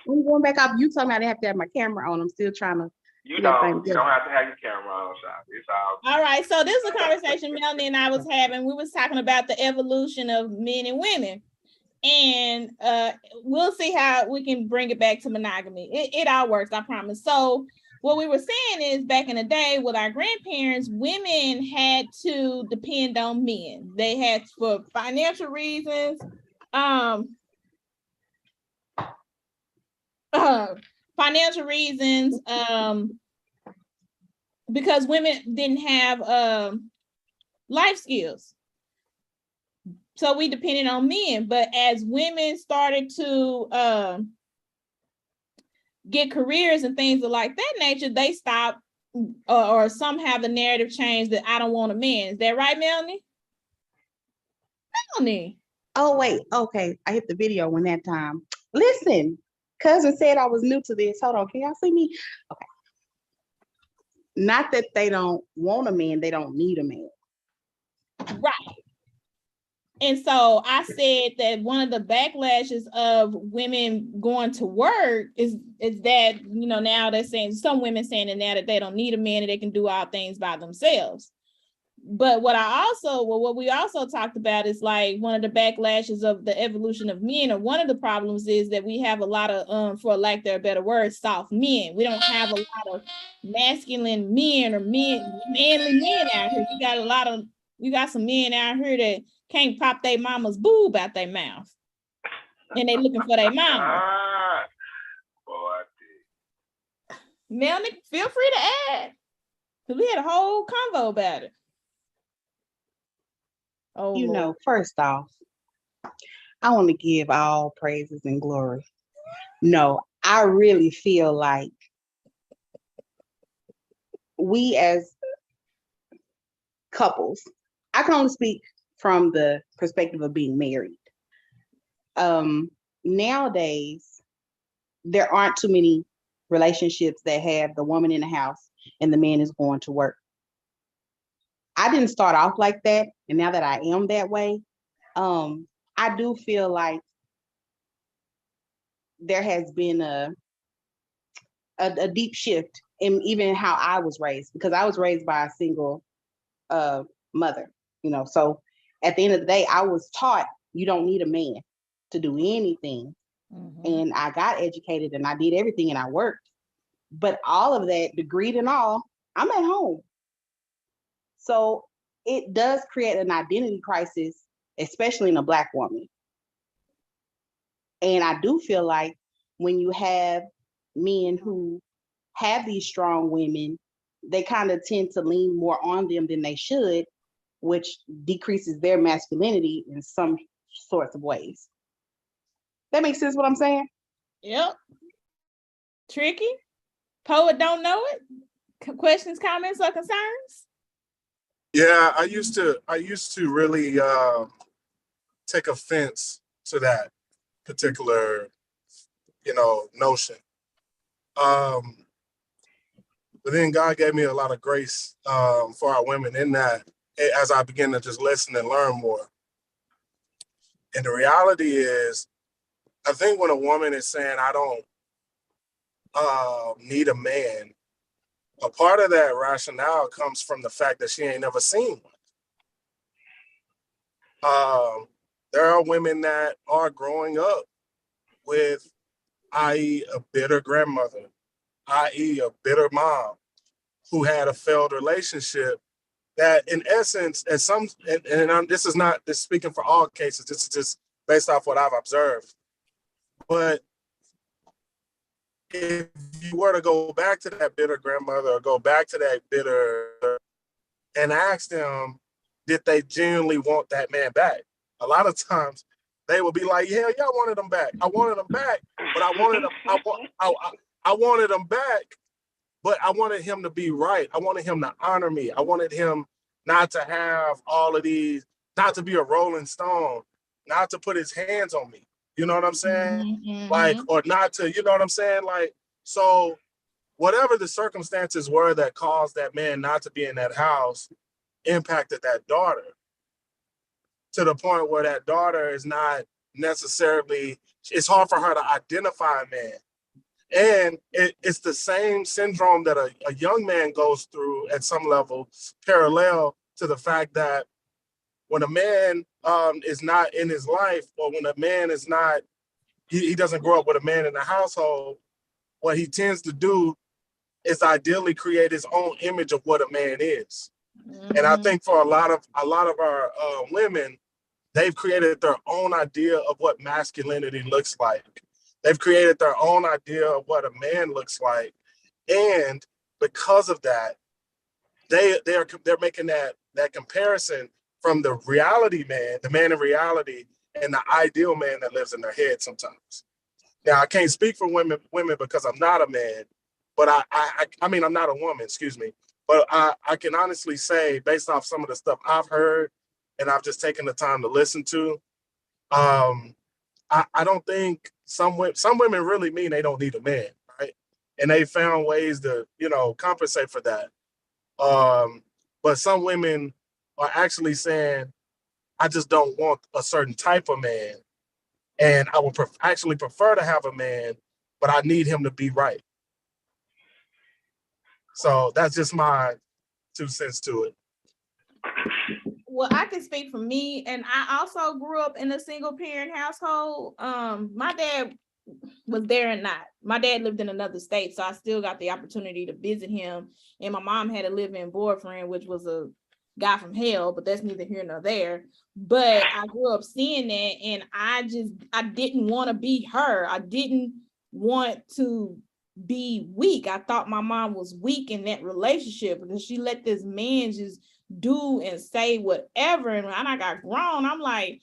I'm going back up. You told me I didn't have to have my camera on. I'm still trying to. You don't have to have your camera on, Sean. It's all right. So this is a conversation Melanie and I was having. We was talking about the evolution of men and women. And we'll see how we can bring it back to monogamy. It all works, I promise. So what we were saying is, back in the day with our grandparents, women had to depend on men. They had, for financial reasons, Financial reasons, because women didn't have life skills. So we depended on men. But as women started to get careers and things of like that nature, they stopped, or somehow the narrative changed that I don't want a man. Is that right, Melanie? Melanie. Oh, wait. Okay. I hit the video one that time. Listen, cousin said I was new to this. Hold on. Can y'all see me? Okay. Not that they don't want a man, they don't need a man. Right. And so I said that one of the backlashes of women going to work is that, you know, now they're saying, some women saying that now that they don't need a man and they can do all things by themselves. But what we also talked about is like one of the backlashes of the evolution of men, or one of the problems is that we have a lot of, for lack of a better word, soft men. We don't have a lot of masculine men or manly men out here. We got some men out here that can't pop their mama's boob out their mouth. And they looking for their mama. Melanie, feel free to add. Because we had a whole convo about it. Oh, you Lord. know, first off, I want to give all praises and glory. No, I really feel like we as couples, I can only speak from the perspective of being married. Nowadays, there aren't too many relationships that have the woman in the house and the man is going to work. I didn't start off like that, and now that I am that way, I do feel like there has been a deep shift in even how I was raised, because I was raised by a single mother, you know. So at the end of the day, I was taught you don't need a man to do anything. Mm-hmm. And I got educated and I did everything and I worked. But all of that, degree and all, I'm at home. So it does create an identity crisis, especially in a Black woman. And I do feel like when you have men who have these strong women, they kind of tend to lean more on them than they should, which decreases their masculinity in some sorts of ways. That makes sense what I'm saying? Yep. Tricky? Poet don't know it? Questions, comments, or concerns? Yeah, I used to really take offense to that particular, notion. But then God gave me a lot of grace for our women in that, as I begin to just listen and learn more. And the reality is, I think when a woman is saying, I don't need a man, a part of that rationale comes from the fact that she ain't never seen one. There are women that are growing up with, i.e., a bitter grandmother, i.e., a bitter mom who had a failed relationship that, in essence, this is not this speaking for all cases, this is just based off what I've observed. But if you were to go back to that bitter grandmother or go back to that bitter and ask them, did they genuinely want that man back? A lot of times they will be like, yeah, I wanted him back. I wanted him back, but I wanted him back, but I wanted him to be right. I wanted him to honor me. I wanted him not to have all of these, not to be a rolling stone, not to put his hands on me. You know what I'm saying? Mm-hmm. Like, or not to, you know what I'm saying? Like, so whatever the circumstances were that caused that man not to be in that house impacted that daughter to the point where that daughter is not necessarily, it's hard for her to identify a man. And it's the same syndrome that a young man goes through at some level, parallel to the fact that when a man is not in his life, or when a man is not, he doesn't grow up with a man in the household, what he tends to do is ideally create his own image of what a man is. Mm-hmm. And I think for a lot of our women, they've created their own idea of what masculinity looks like. They've created their own idea of what a man looks like. And because of that, they're making that comparison from the reality man, the man in reality, and the ideal man that lives in their head sometimes. Now, I can't speak for women because I'm not a man, but I mean, I'm not a woman, excuse me. But I can honestly say, based off some of the stuff I've heard and I've just taken the time to listen to, I don't think some women really mean they don't need a man, right? And they found ways to, compensate for that. But some women are actually saying, I just don't want a certain type of man. And I would actually prefer to have a man, but I need him to be right. So that's just my 2 cents to it. Well, I can speak for me, and I also grew up in a single parent household. My dad was there and not. My dad lived in another state, so I still got the opportunity to visit him. And my mom had a live-in boyfriend, which was a guy from hell, but that's neither here nor there. But I grew up seeing that, and I didn't want to be her. I didn't want to be weak. I thought my mom was weak in that relationship because she let this man just do and say whatever. And when I got grown, I'm like,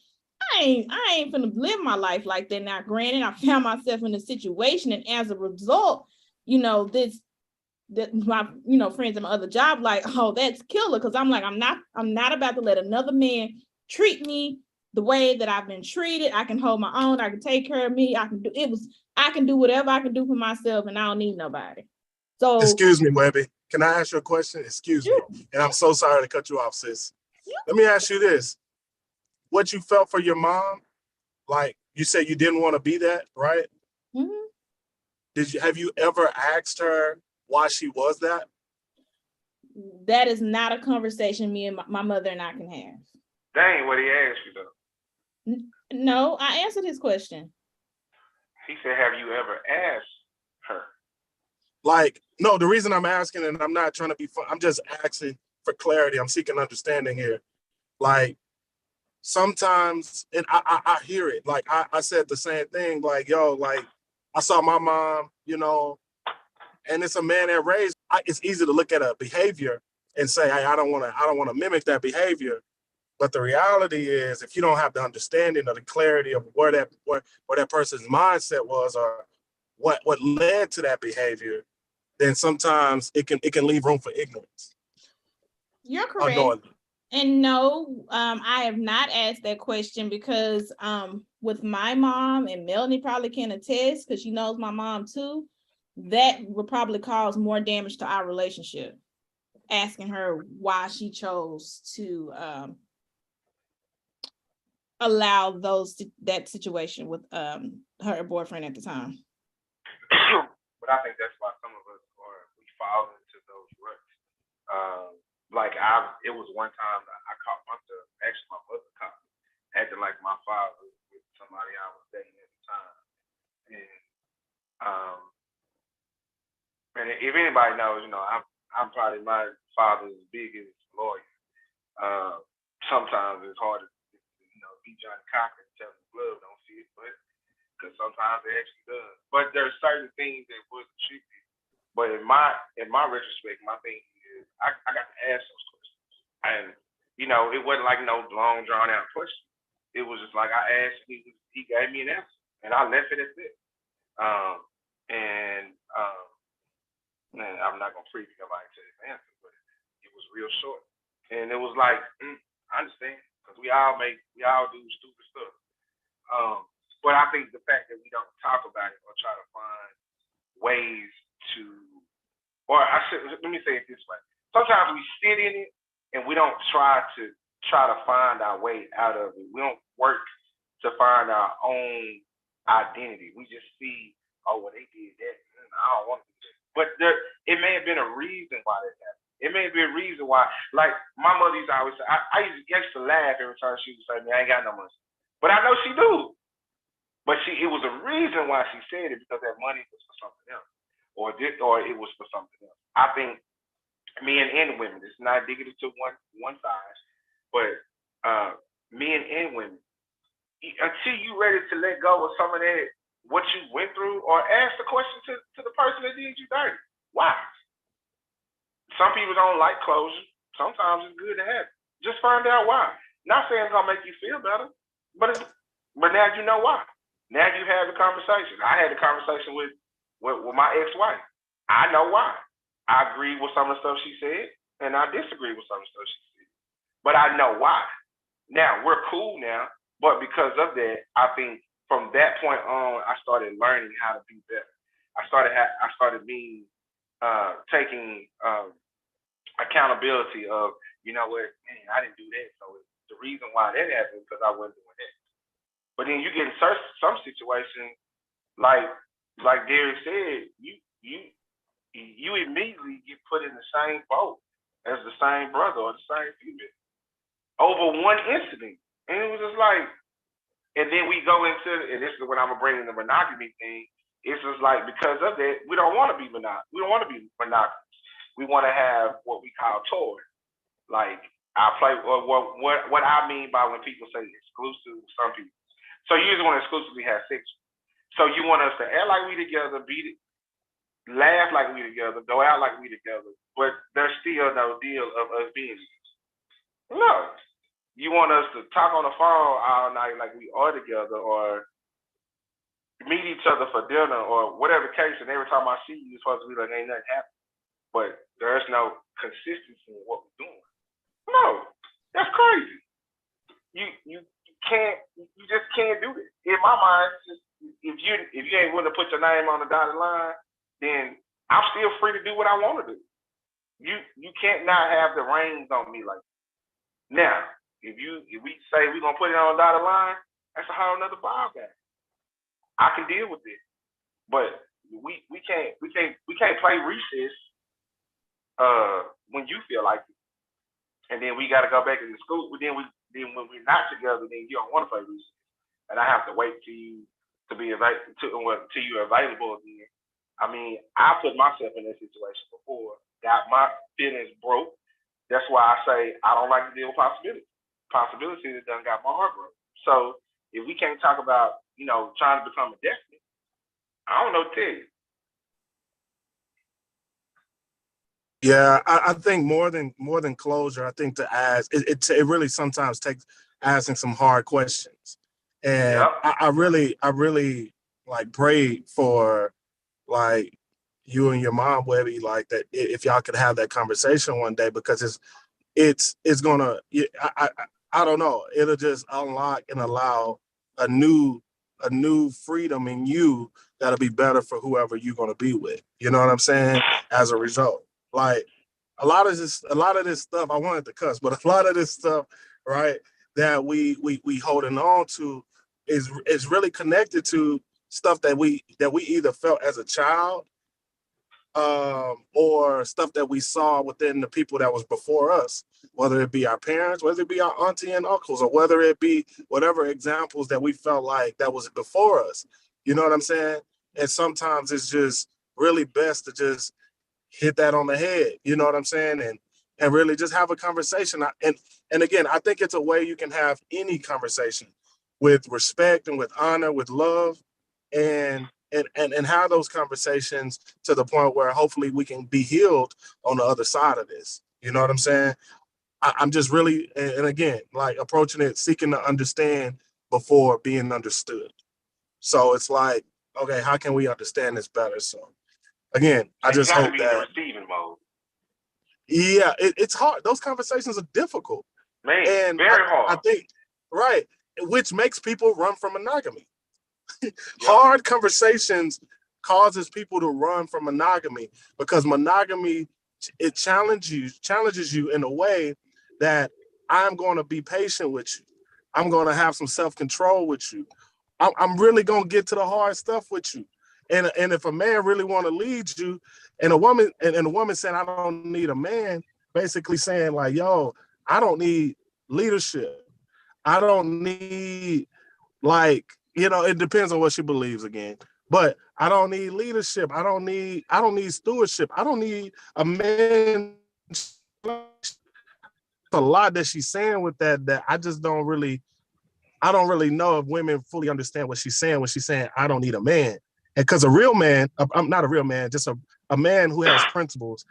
I ain't finna live my life like that. Now, granted, I found myself in a situation, and as a result, my friends at my other job, like, oh, that's killer. Cause I'm like, I'm not about to let another man treat me the way that I've been treated. I can hold my own, I can take care of me, I can do whatever I can do for myself, and I don't need nobody. So excuse me, Webby. Can I ask you a question? Excuse me. And I'm so sorry to cut you off, sis. Let me ask you this. What you felt for your mom, like you said you didn't want to be that, right? Mm-hmm. Have you ever asked her why she was that? That is not a conversation me and my mother and I can have. That ain't what he asked you though. No, I answered his question. He said, have you ever asked her? Like, no, the reason I'm asking, and I'm not trying to be fun, I'm just asking for clarity. I'm seeking understanding here. Like, sometimes, and I hear it. Like, I said the same thing. Like, yo, like, I saw my mom, and it's a man that raised. It's easy to look at a behavior and say, hey, I don't want to mimic that behavior. But the reality is, if you don't have the understanding or the clarity of where that person's mindset was, or what led to that behavior, then sometimes it can leave room for ignorance. You're correct. And no, I have not asked that question because with my mom, and Melanie probably can attest because she knows my mom too, that would probably cause more damage to our relationship. Asking her why she chose to allow that situation with her boyfriend at the time. But I think that's why some of us we fall into those ruts. It was one time that I caught myself, actually my mother caught me, acting like my father with somebody I was dating at the time. And if anybody knows, I'm probably my father's biggest lawyer. Sometimes it's hard to, be Johnny Cochran and tell him the glove don't fit, but because sometimes it actually does. But there's certain things that wasn't tricky. But in my retrospect, my thing is I got to ask those questions. And, it wasn't like no long drawn out question. It was just like I asked, he gave me an answer. And I left it at that. And I'm not gonna preview nobody to his answer, but it was real short. And it was like, I understand, because we all do stupid stuff. But I think the fact that we don't talk about it or try to find ways to, let me say it this way. Sometimes we sit in it and we don't try to find our way out of it. We don't work to find our own identity. We just see, oh, well, they did that. I don't want to do that. But it may have been a reason why that happened. It may be a reason why, like my mother used to always say, I used to laugh every time she would say, man, I ain't got no money. But I know she do. But it was a reason why she said it, because that money was for something else. Or it was for something else. I think men and women, it's not digging to one side, but men and women. Until you ready to let go of some of that, what you went through, or ask the question to the person that did you dirty. Why? Some people don't like closure. Sometimes it's good to have it. Just find out why. Not saying it's gonna make you feel better, but now you know why. Now you have the conversation. I had the conversation with my ex-wife. I know why. I agree with some of the stuff she said, and I disagree with some of the stuff she said. But I know why. Now we're cool now, but because of that, I think from that point on, I started learning how to be better. I started being taking accountability of, you know what, man, I didn't do that. So the reason why that happened because I wasn't doing that. But then you get in some situations, like Derek said, you immediately get put in the same boat as the same brother or the same female over one incident. And it was just like, and then we go into, and this is when I'm gonna bring in the monogamy thing. It's just like, because of that, we don't want to be monogamous. We don't want to be monogamous. We want to have what we call toy. Like I play, what I mean by when people say exclusive, some people. So you just want to exclusively have sex. So you want us to act like we together, laugh like we together, go out like we together, but there's still no deal of us being together. No. You want us to talk on the phone all night like we are together, or meet each other for dinner, or whatever case, and every time I see you, it's supposed to be like ain't nothing happening. But there's no consistency in what we're doing. No, that's crazy. You just can't do it. In my mind, if you ain't willing to put your name on the dotted line, then I'm still free to do what I want to do. You can't not have the reins on me like that. Now, if we say we're gonna put it on the dotted line, that's a whole nother ball game. I can deal with it, but we can't play recess when you feel like it, and then we got to go back into school. Then when we're not together, then you don't want to play recess, and I have to wait till you to be till you're available again. I mean, I put myself in that situation before, got my feelings broke. That's why I say I don't like to deal with possibilities. Possibilities that done got my heart broke. So if we can't talk about, trying to become a destiny, I don't know what to tell you. Yeah, I think more than closure, I think to ask it really sometimes takes asking some hard questions. And Yep. I really like prayed for like you and your mom, Webby, like that if y'all could have that conversation one day, because it's gonna, I don't know, it'll just unlock and allow a new freedom in you that'll be better for whoever you're gonna be with. You know what I'm saying? As a result, like a lot of this stuff, I wanted to cuss, but a lot of this stuff, right, that we holding on to is really connected to stuff that we either felt as a child, or stuff that we saw within the people that was before us, whether it be our parents, whether it be our auntie and uncles, or whether it be whatever examples that we felt like that was before us. You know what I'm saying? And sometimes it's just really best to just hit that on the head. You know what I'm saying? And really just have a conversation. And again, I think it's a way you can have any conversation with respect and with honor, with love, and have those conversations to the point where hopefully we can be healed on the other side of this. You know what I'm saying? I'm just really, and again, like approaching it, seeking to understand before being understood. So it's like, okay, how can we understand this better? So again, I just hope be in the receiving mode. Yeah, it's hard. Those conversations are difficult. Man, and very hard. I think, right, which makes people run from monogamy. Hard conversations causes people to run from monogamy, because monogamy, it challenges you in a way that I'm going to be patient with you. I'm going to have some self-control with you. I'm really going to get to the hard stuff with you. And if a man really want to lead you, and a woman saying, I don't need a man, basically saying like, yo, I don't need leadership. I don't need, like, it depends on what she believes again. But I don't need leadership. I don't need stewardship. I don't need a man. a lot that she's saying with that I just don't really know if women fully understand what she's saying when she's saying, I don't need a man. And because a real man, I'm not a real man, just a man who has principles,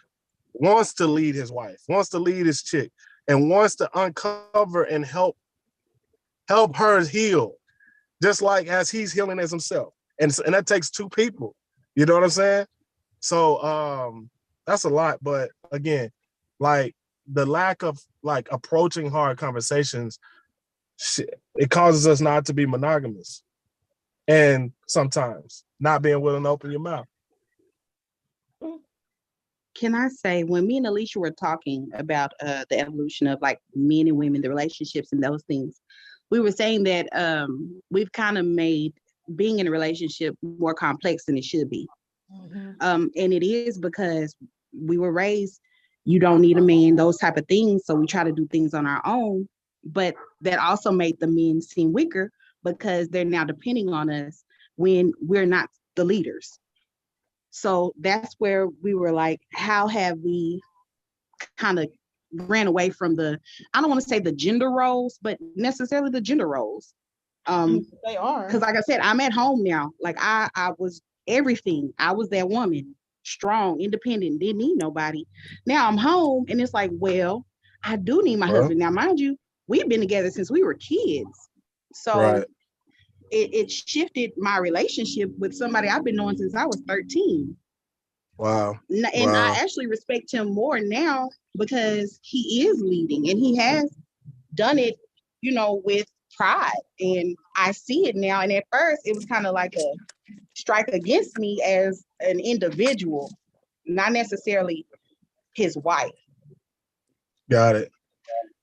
wants to lead his wife, wants to lead his chick, and wants to uncover and help her heal, just like as he's healing as himself. And that takes two people. You know what I'm saying? So that's a lot. But again, like the lack of like approaching hard conversations, it causes us not to be monogamous. And sometimes not being willing to open your mouth. Can I say, when me and Alicia were talking about the evolution of like men and women, the relationships and those things, we were saying that we've kind of made being in a relationship more complex than it should be. Mm-hmm. And it is because we were raised, you don't need a man, those type of things. So we try to do things on our own. But that also made the men seem weaker because they're now depending on us when we're not the leaders. So that's where we were like, how have we kind of ran away from I don't want to say the gender roles, but necessarily the gender roles. They are. Because like I said, I'm at home now. Like I was everything. I was that woman, strong, independent, didn't need nobody. Now I'm home and it's like, well, I do need my husband. Now, mind you, we've been together since we were kids. So it shifted my relationship with somebody I've been knowing since I was 13. Wow. And I actually respect him more now because he is leading and he has done it, with pride. And I see it now. And at first it was kind of like a strike against me as an individual, not necessarily his wife. Got it.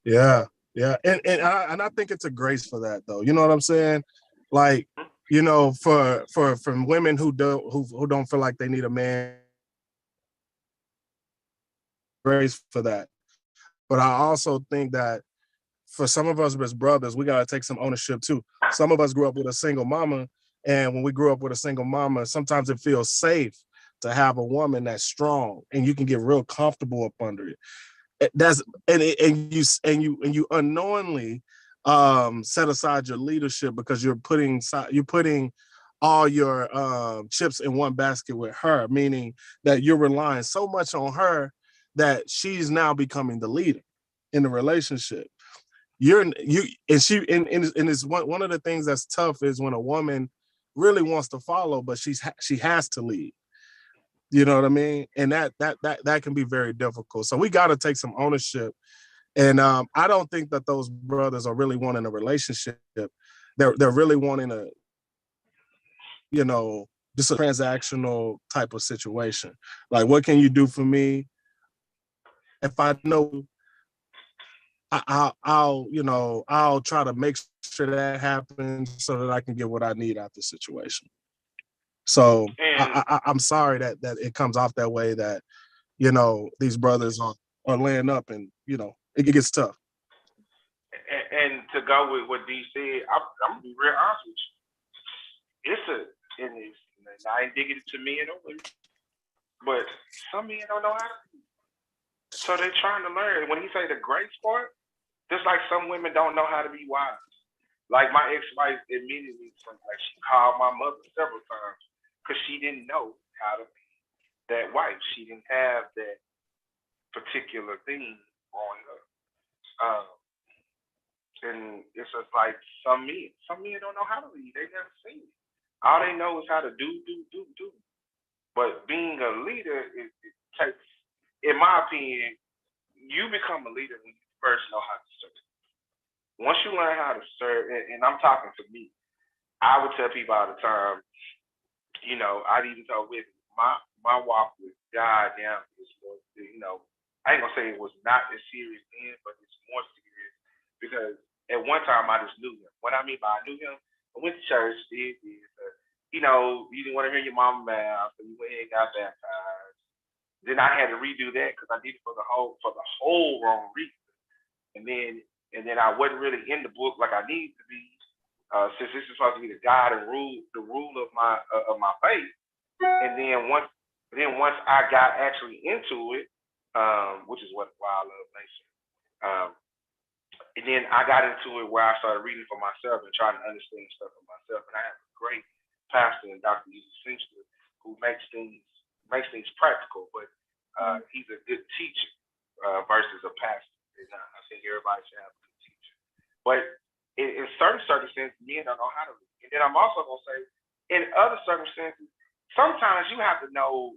Yeah. Yeah. And I think it's a grace for that though. You know what I'm saying? Like, for women who don't feel like they need a man, grace for that. But I also think that for some of us as brothers, we got to take some ownership too. Some of us grew up with a single mama. And when we grew up with a single mama, sometimes it feels safe to have a woman that's strong and you can get real comfortable up under it. You unknowingly set aside your leadership because you're putting all your chips in one basket with her, meaning that you're relying so much on her that she's now becoming the leader in the relationship. It's one of the things that's tough is when a woman really wants to follow, but she has to lead. You know what I mean? And that can be very difficult. So we got to take some ownership. And I don't think that those brothers are really wanting a relationship. They're really wanting just a transactional type of situation. Like, what can you do for me? If I know, I'll try to make sure that happens so that I can get what I need out of the situation. So I'm sorry that it comes off that way, that these brothers are laying up and it gets tough. And to go with what D said, I'm gonna be real honest with you. I ain't digging it to men or women, but some men don't know how to do it. So they're trying to learn. When he say the grace part, just like some women don't know how to be wives. Like my ex-wife admitted me, like she called my mother several times because she didn't know how to be that wife. She didn't have that particular thing growing up. And it's just like some men don't know how to lead. They never seen it. All they know is how to do. But being a leader, it takes, in my opinion, you become a leader when you first know how to serve. Once you learn how to serve, and I'm talking to me, I would tell people all the time, I'd even tell with my walk with God now is, I ain't gonna say it was not as serious then, but it's more serious because at one time I just knew him. What I mean by I knew him, I went to church, did this, you didn't want to hear your mama mouth, so you went and got baptized. Then I had to redo that because I did it for the whole wrong reason. And then I wasn't really in the book like I needed to be, since this is supposed to be the God and the rule of my faith. And then once I got actually into it, which is why I love Nation, And then I got into it where I started reading for myself and trying to understand stuff for myself. And I have a great pastor, Dr. Simpson, who makes things practical, but he's a good teacher versus a pastor. And I think everybody should have a good teacher. But in certain circumstances, men don't know how to read. And then I'm also gonna say, in other circumstances, sometimes you have to know.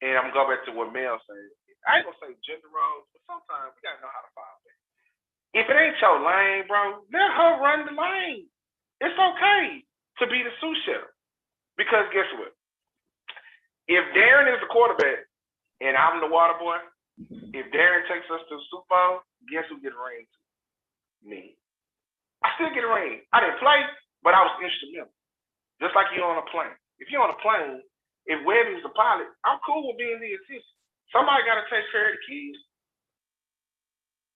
And I'm gonna go back to what Mel said. I ain't gonna say gender roles, but sometimes we gotta know how to follow that. If it ain't your lane, bro, let her run the lane. It's okay to be the sous chef. Because guess what? If Darren is the quarterback and I'm the water boy, if Darren takes us to the Super Bowl, guess who get a ring to? Me. I still get a ring. I didn't play, but I was instrumental. Just like you're on a plane. If you're on a plane, if Webby's the pilot, I'm cool with being the assistant. Somebody got to take care of the kids.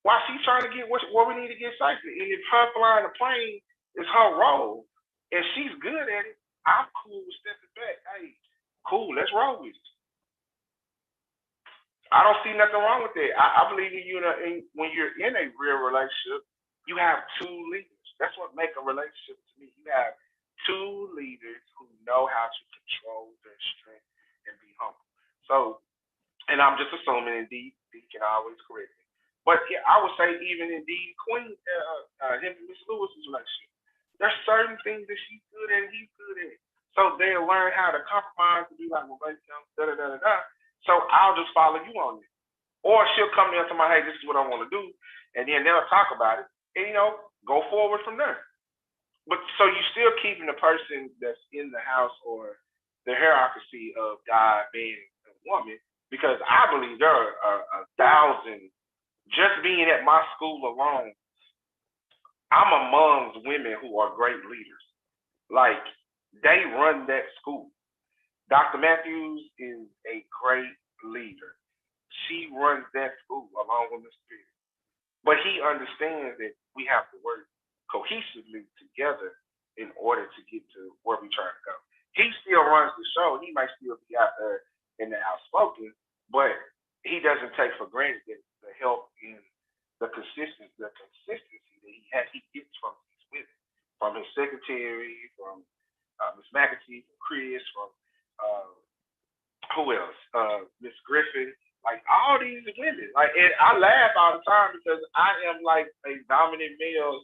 While she's trying to get what we need to get safely. And if her flying the plane is her role, and she's good at it, I'm cool with stepping back. Hey, cool, let's roll with it. I don't see nothing wrong with that. I believe when you're in a real relationship, you have two leaders. That's what makes a relationship to me. You have two leaders who know how to control their strength and be humble. So, and I'm just assuming Indeed can always correct me. But yeah, I would say even Indeed, Queen, him and Miss Lewis's relationship, there's certain things that she's good at and he's good at. So they'll learn how to compromise and be like, well, baby, da-da-da-da-da. So I'll just follow you on it. Or she'll come there and tell me, hey, this is what I want to do. And then they'll talk about it and, go forward from there. But so you're still keeping the person that's in the house or the hierarchy of God, man, and woman, because I believe there are 1,000, just being at my school alone, I'm amongst women who are great leaders. Like, they run that school. Dr. Matthews is a great leader. She runs that school along with Mr. Spears. But he understands that we have to work cohesively together in order to get to where we're trying to go. He still runs the show. He might still be out there in the outspoken, but he doesn't take for granted that the help in the consistency that he gets from these women, from his secretary, from Miss McAtee, from Chris, from who else? Miss Griffin. Like all these women. Like, and I laugh all the time because I am like a dominant male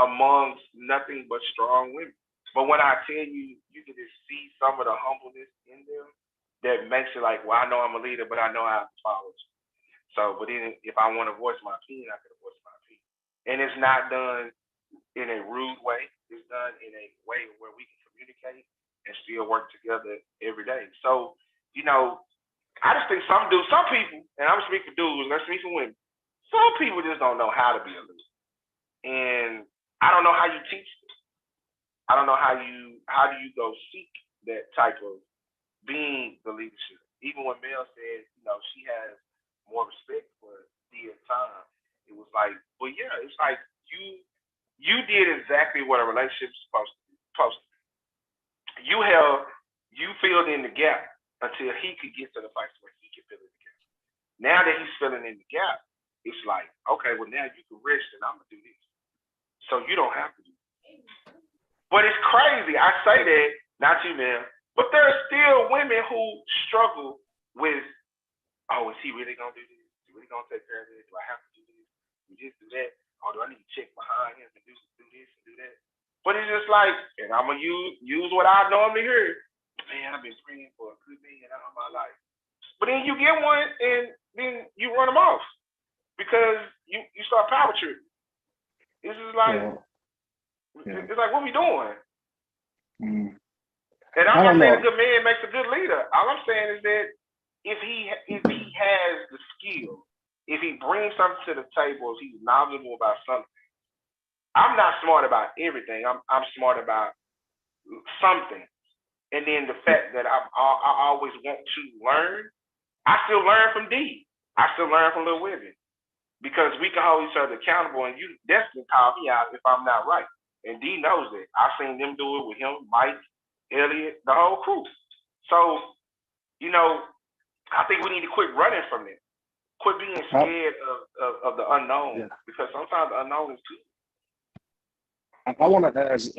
amongst nothing but strong women. But when I tell you, you can just see some of the humbleness in them that makes it like, well, I know I'm a leader, but I know I have to follow you. So, but then if I want to voice my opinion, I can voice my opinion. And it's not done in a rude way. It's done in a way where we can communicate and still work together every day. So, I just think some people, and I'm speaking for dudes, let's speak for women, some people just don't know how to be a leader. And I don't know how you teach them. I don't know how do you go seek that type of being the leadership. Even when Mel said, she has more respect for Thea's time, it was like, well, yeah, it's like you did exactly what a relationship is supposed to be. You filled in the gap until he could get to the place where he could fill in the gap. Now that he's filling in the gap, it's like, okay, well, now you can rest and I'm going to do this. So you don't have to do it. But it's crazy. I say that, not you, man, but there are still women who struggle with, oh, is he really going to do this? Is he really going to take care of this? Do I have to do this? Do this, do that? Or do I need to check behind him and do this and do that? But it's just like, and I'm going to use what I normally hear. Man, I've been praying for a good man all my life. But then you get one and then you run them off because you start power tripping. It's just like, it's like, what are we doing? Mm. And I'm not saying a good man makes a good leader. All I'm saying is that if he has the skill, if he brings something to the table, if he's knowledgeable about something, I'm not smart about everything. I'm smart about something. And then the fact that I always want to learn, I still learn from D. I still learn from Lil Webby. Because we can hold each other accountable, and you definitely call me out if I'm not right. And D knows that. I've seen them do it with him, Mike, Elliot, the whole crew. So, I think we need to quit running from it. Quit being scared of the unknown, because sometimes the unknown is too. I want to ask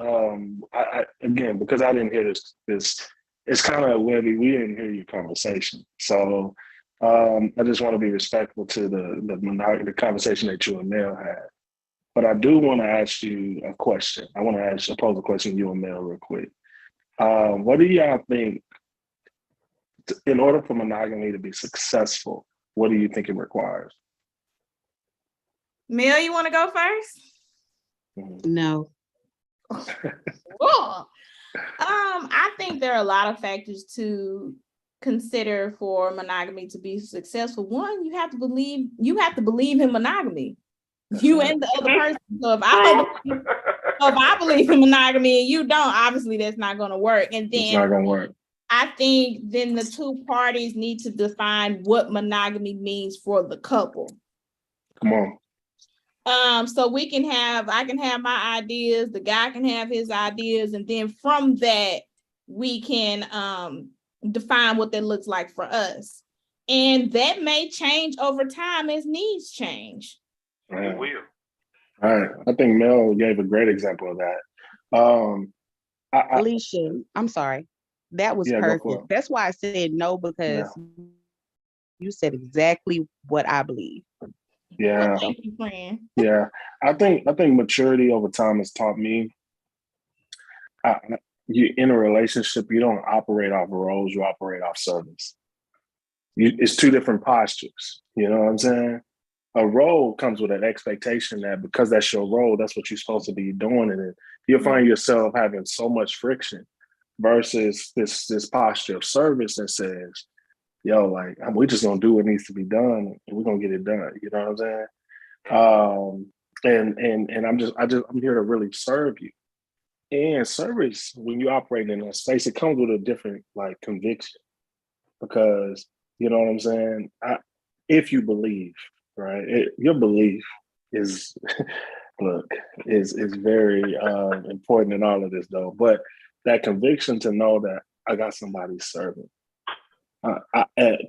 again, because I didn't hear this. It's kind of webby. We didn't hear your conversation, so I just want to be respectful to the conversation that you and Mel had. But I do want to ask you a question. I want to pose a question to you and Mel real quick. What do y'all think? In order for monogamy to be successful, what do you think it requires? Mel, you want to go first? No. Cool. I think there are a lot of factors to consider for monogamy to be successful. One, you have to believe in monogamy. That's you right. And the other person. So if I believe in monogamy and you don't, obviously that's not going to work. And then it's not going to work. I think then the two parties need to define what monogamy means for the couple. Come on. So I can have my ideas, the guy can have his ideas, and then from that we can define what that looks like for us. And that may change over time as needs change. It will. All right. I think Mel gave a great example of that. Alicia, I'm sorry. That was perfect. That's why I said no, because you said exactly what I believe. Yeah. Well, thank you, friend. Yeah. I think maturity over time has taught me you in a relationship, you don't operate off roles, you operate off service. It's two different postures. You know what I'm saying? A role comes with an expectation that because that's your role, that's what you're supposed to be doing. And you'll find yourself having so much friction versus this posture of service that says, yo, like, we're just gonna do what needs to be done and we're gonna get it done. You know what I'm saying? And I'm here to really serve you. And service, when you operate in that space, it comes with a different like conviction, because you know what I'm saying? If you believe, right? Your belief is is very important in all of this though. But that conviction to know that I got somebody serving.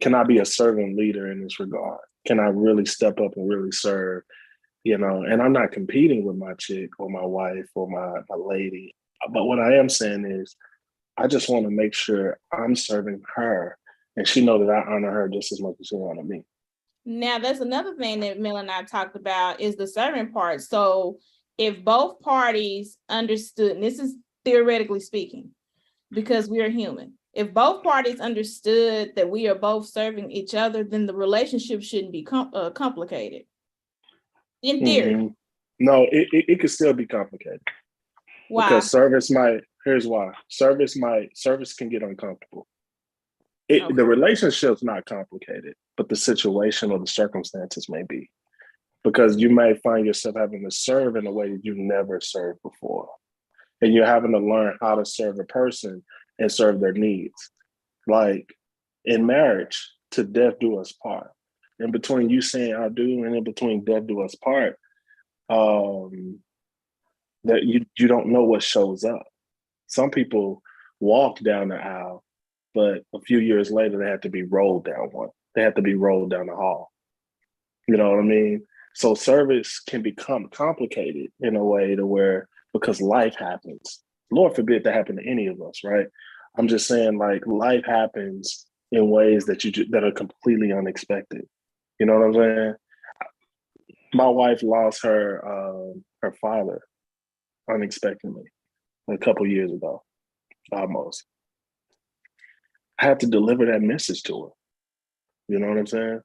Can I be a servant leader in this regard? Can I really step up and really serve? You know, and I'm not competing with my chick or my wife or my lady. But what I am saying is, I just want to make sure I'm serving her and she know that I honor her just as much as she honor me. Now, that's another thing that Mel and I talked about is the serving part. So if both parties understood, and this is theoretically speaking, because we are human, if both parties understood that we are both serving each other, then the relationship shouldn't be complicated. In theory. Mm-hmm. No, it could still be complicated. Why? Because here's why. Service can get uncomfortable. The relationship's not complicated, but the situation or the circumstances may be. Because you may find yourself having to serve in a way that you've never served before. And you're having to learn how to serve a person and serve their needs. Like in marriage, to death do us part. In between you saying I do and in between death do us part, that you don't know what shows up. Some people walk down the aisle, but a few years later, they had to be rolled down one. They had to be rolled down the hall. You know what I mean? So service can become complicated in a way to where, because life happens. Lord forbid that happen to any of us, right? I'm just saying, like, life happens in ways that are completely unexpected. You know what I'm saying? My wife lost her father unexpectedly a couple years ago, almost. I had to deliver that message to her. You know what I'm saying?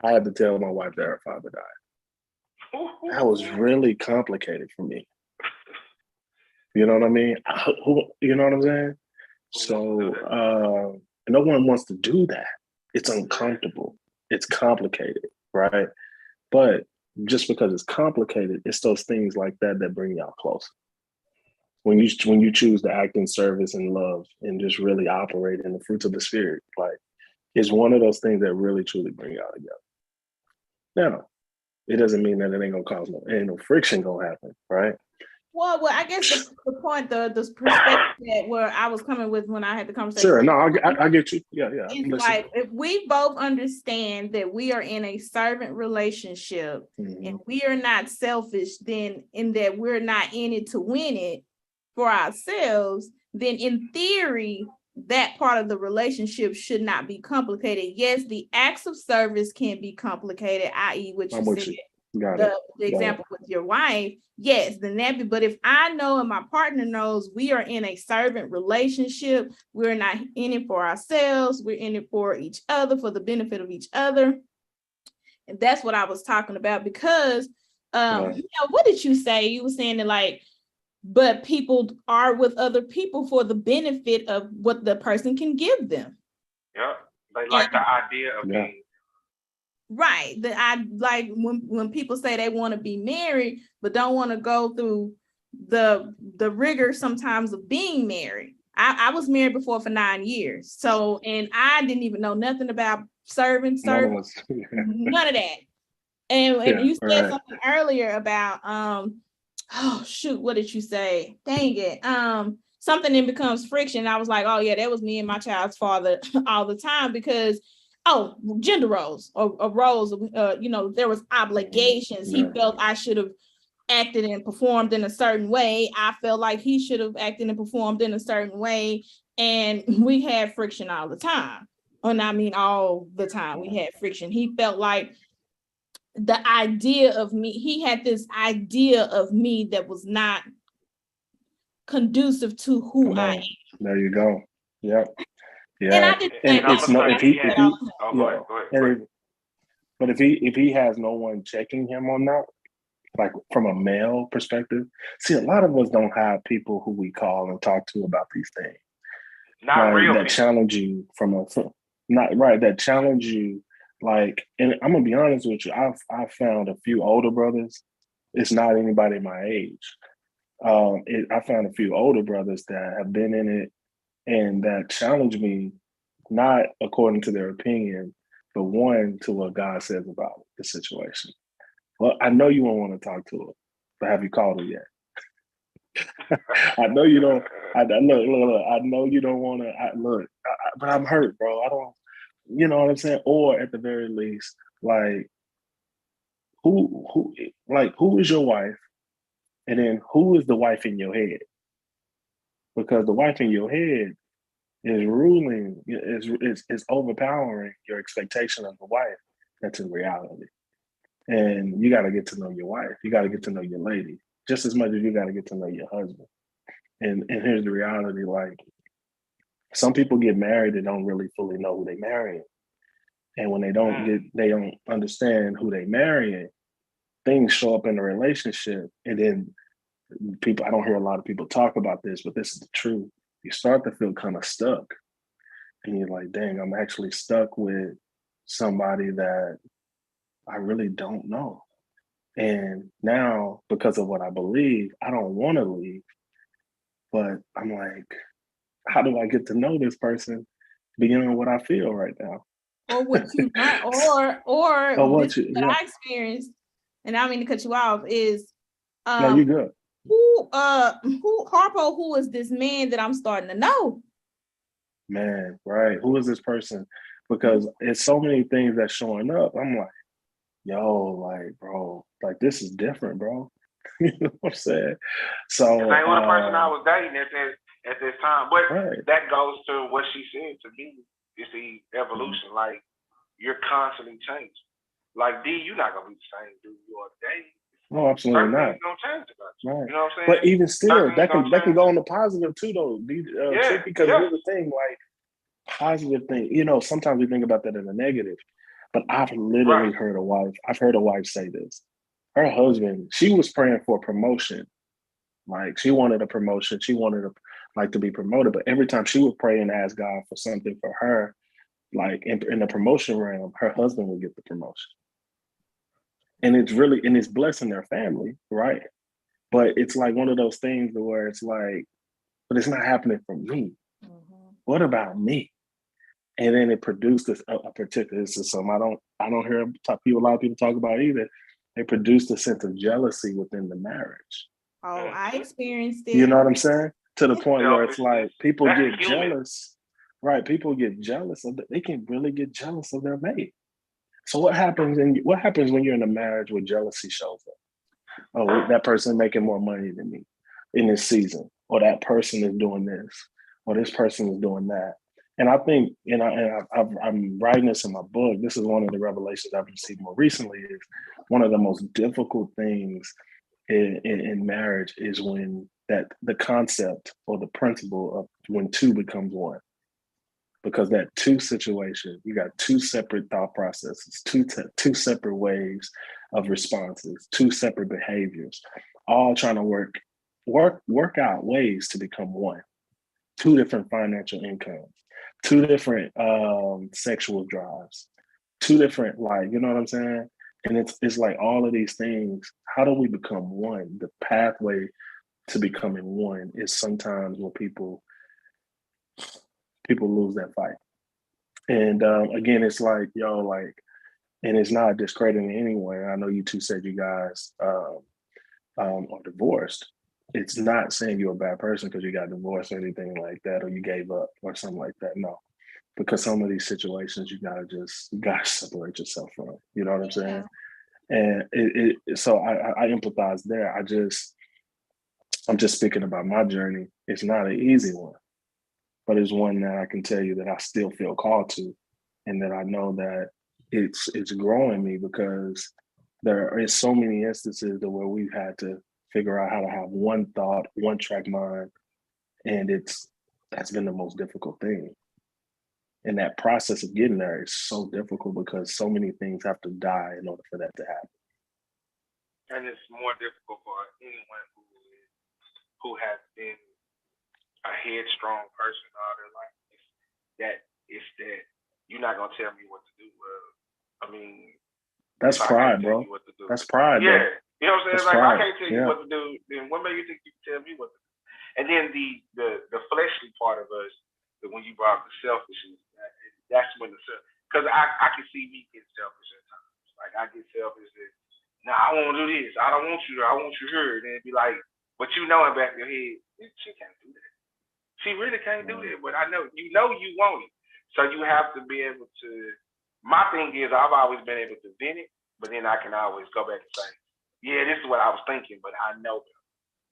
I had to tell my wife that her father died. That was really complicated for me. You know what I mean? You know what I'm saying? So no one wants to do that. It's uncomfortable. It's complicated, right? But just because it's complicated, it's those things like that bring y'all close. When you choose to act in service and love and just really operate in the fruits of the spirit, like, it's one of those things that really truly bring y'all together. Now, it doesn't mean that it ain't gonna cause ain't no friction gonna happen, right? Well, I guess the point, the perspective that where I was coming with when I had the conversation. Sure, no, I get you. Yeah. It's like if we both understand that we are in a servant relationship and we are not selfish, then in that we're not in it to win it for ourselves, then in theory, that part of the relationship should not be complicated. Yes, the acts of service can be complicated, i.e. what you said. The example with your wife, yes, then that. But if I know and my partner knows we are in a servant relationship, we're not in it for ourselves, we're in it for each other, for the benefit of each other. And that's what I was talking about because, what did you say? You were saying that like, but people are with other people for the benefit of what the person can give them. Yeah, they like the idea of being. Right. That I like when people say they want to be married, but don't want to go through the rigor sometimes of being married. I was married before for 9 years. So, and I didn't even know nothing about serving, none of that. And you said something earlier about, oh shoot, what did you say? Dang it. Something that becomes friction. I was like, oh yeah, that was me and my child's father all the time because gender roles or roles, there was obligations. He felt I should have acted and performed in a certain way. I felt like he should have acted and performed in a certain way. And we had friction all the time. And I mean, all the time we had friction. He felt like the idea of me, he had this idea of me that was not conducive to who I am. There you go. Yep. Yeah. And I did it's no if he but if he has no one checking him on that, like from a male perspective, see, a lot of us don't have people who we call and talk to about these things. Not real that challenge you that challenge you. Like, and I'm gonna be honest with you, I've found a few older brothers. It's not anybody my age. I found a few older brothers that have been in it and that challenge me, not according to their opinion, but one to what God says about the situation. Well, I know you won't want to talk to her, but have you called her yet? I know you don't. I look. I know you don't want to. But I'm hurt, bro. I don't. You know what I'm saying? Or at the very least, like, who is your wife, and then who is the wife in your head? Because the wife in your head is ruling, is overpowering your expectation of the wife that's in reality. And you got to get to know your wife. You got to get to know your lady just as much as you got to get to know your husband. And here's the reality: like, some people get married and don't really fully know who they marrying. And when they don't understand who they marrying, things show up in the relationship. And then I don't hear a lot of people talk about this, but this is the truth. You start to feel kind of stuck. And you're like, dang, I'm actually stuck with somebody that I really don't know. And now, because of what I believe, I don't want to leave. But I'm like, how do I get to know this person beyond what I feel right now? Or what you learn, or what I experienced, and I don't mean to cut you off, is no, you're good. Who Harpo, who is this man that I'm starting to know? Man, right. Who is this person? Because it's so many things that's showing up. I'm like, yo, like, bro, like, this is different, bro. You know what I'm saying? So this ain't what the person I was dating at this time. But that goes to what she said to me. It's the evolution. Mm-hmm. Like, you're constantly changing. Like, D, you're not gonna be the same dude you are today. No, absolutely not. Don't change about you. Right. You know what I'm saying? But even still, that can go on the positive too, though. Because here's the thing, like, positive thing. You know, sometimes we think about that in a negative. But I've literally heard a wife say this. Her husband, she was praying for promotion. Like, she wanted a promotion. She wanted to be promoted. But every time she would pray and ask God for something for her, like in the promotion realm, her husband would get the promotion. And it's blessing their family, right? But it's like one of those things where it's like, but it's not happening for me. Mm-hmm. What about me? And then it produced a particular system. I don't hear a lot of people talk about either. It produced a sense of jealousy within the marriage. Oh, I experienced it. You know what I'm saying? To the point where it's Selfishness. like people That's get human. jealous, right? People get jealous of they can really get jealous of their mate. So what happens when you're in a marriage where jealousy shows up? Oh, that person making more money than me in this season, or that person is doing this, or this person is doing that. And I think, I'm writing this in my book. This is one of the revelations I've received more recently. Is one of the most difficult things in marriage is when the concept or the principle of when two becomes one. Because that two situation, you got two separate thought processes, two separate ways of responses, two separate behaviors, all trying to work out ways to become one. Two different financial incomes, two different sexual drives, two different, like, you know what I'm saying? And it's like all of these things. How do we become one? The pathway to becoming one is sometimes where people lose that fight. And again, it's like, and it's not discrediting anyone. I know you two said you guys are divorced. It's not saying you're a bad person because you got divorced or anything like that, or you gave up or something like that. No, because some of these situations you gotta separate yourself from. You know what I'm saying? And so I empathize there. I'm just speaking about my journey. It's not an easy one, but it's one that I can tell you that I still feel called to, and that I know that it's growing me, because there is so many instances where we've had to figure out how to have one thought, one track mind, and that's been the most difficult thing. And that process of getting there is so difficult because so many things have to die in order for that to happen. And it's more difficult for anyone who has been a headstrong person all their life. It's that you're not gonna tell me what to do. Well, I mean, that's pride, bro. That's pride. Yeah, bro. You know what I'm saying? That's like pride. I can't tell you what to do. Then what makes you think you can tell me what to do? And then the fleshly part of us, that when you brought up the selfishness, that's when because I can see me getting selfish at times. Like I get selfish that, nah, I want to do this. I don't want you. I want you here. And then be like, but you know in back of your head, she can't do that. She really can't do that. But I know you want it. So you have to be able to. My thing is, I've always been able to vent it, but then I can always go back and say, yeah, this is what I was thinking, but I know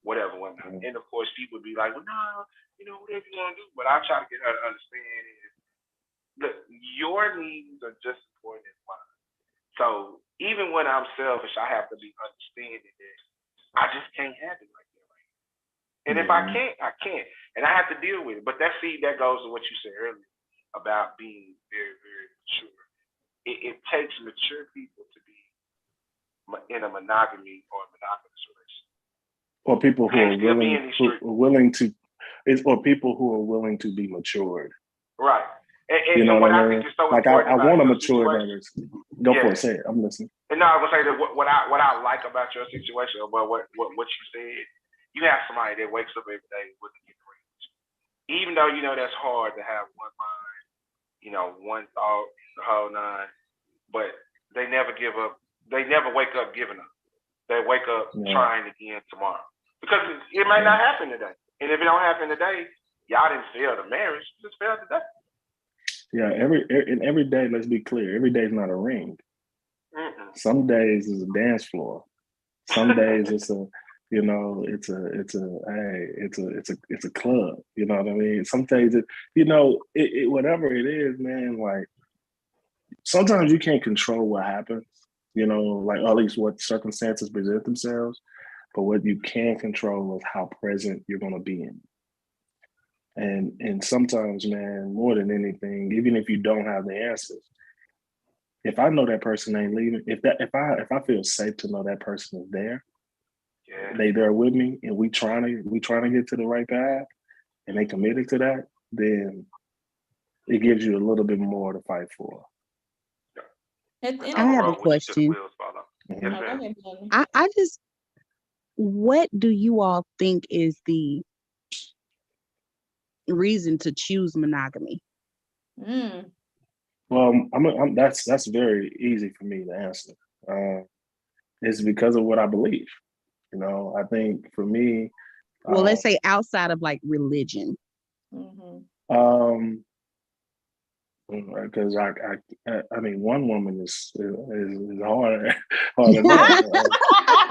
whatever. And of course, she would be like, well, no, whatever you want to do. But I try to get her to understand is, look, your needs are just as important as mine. So even when I'm selfish, I have to be understanding that I just can't have it like that. And if I can't, I can't. And I have to deal with it. But that goes to what you said earlier about being very, very mature. It takes mature people to be in a monogamy or a monogamous relationship. Or people who are willing to, or people who are willing to be matured. Right. And you know what I mean? I think is so like I want to mature others. Go for it. Say it. I'm listening. And no, I was gonna say that what I like about your situation, about what you said, you have somebody that wakes up every day with the rich. Even though that's hard to have one mind, one thought, the whole nine, but they never give up. They never wake up giving up. They wake up trying again tomorrow, because it might not happen today. And if it don't happen today, y'all didn't fail the marriage, just failed today. Yeah, every day, let's be clear, every day is not a ring. Mm-mm. Some days is a dance floor. Some days it's a club. You know what I mean? Some days whatever it is, man, like sometimes you can't control what happens, like at least what circumstances present themselves. But what you can control is how present you're gonna be in. And sometimes, man, more than anything, even if you don't have the answers, if I know that person ain't leaving, if I feel safe to know that person is there, they there with me, and we trying to get to the right path, and they committed to that, then it gives you a little bit more to fight for. I have a question. I just, what do you all think is the reason to choose monogamy? Well, that's very easy for me to answer. It's because of what I believe. You know, I think for me, Well, let's say outside of like religion. Because I mean, one woman is hard enough.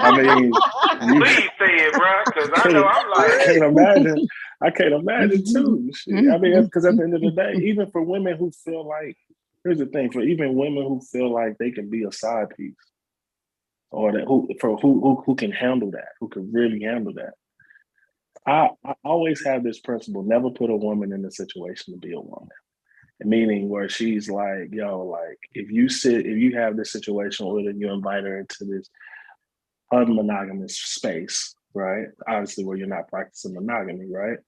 I mean, please say it, bro, because I know I'm like, I can't imagine too. I mean, because at the end of the day, even for women who feel like, here's the thing, for even women who feel like they can be a side piece, or that who can handle that, who can really handle that. I always have this principle: never put a woman in a situation to be a woman. Meaning where she's like, yo, like if you have this situation with her, you invite her into this unmonogamous space, right? Obviously where you're not practicing monogamy, right?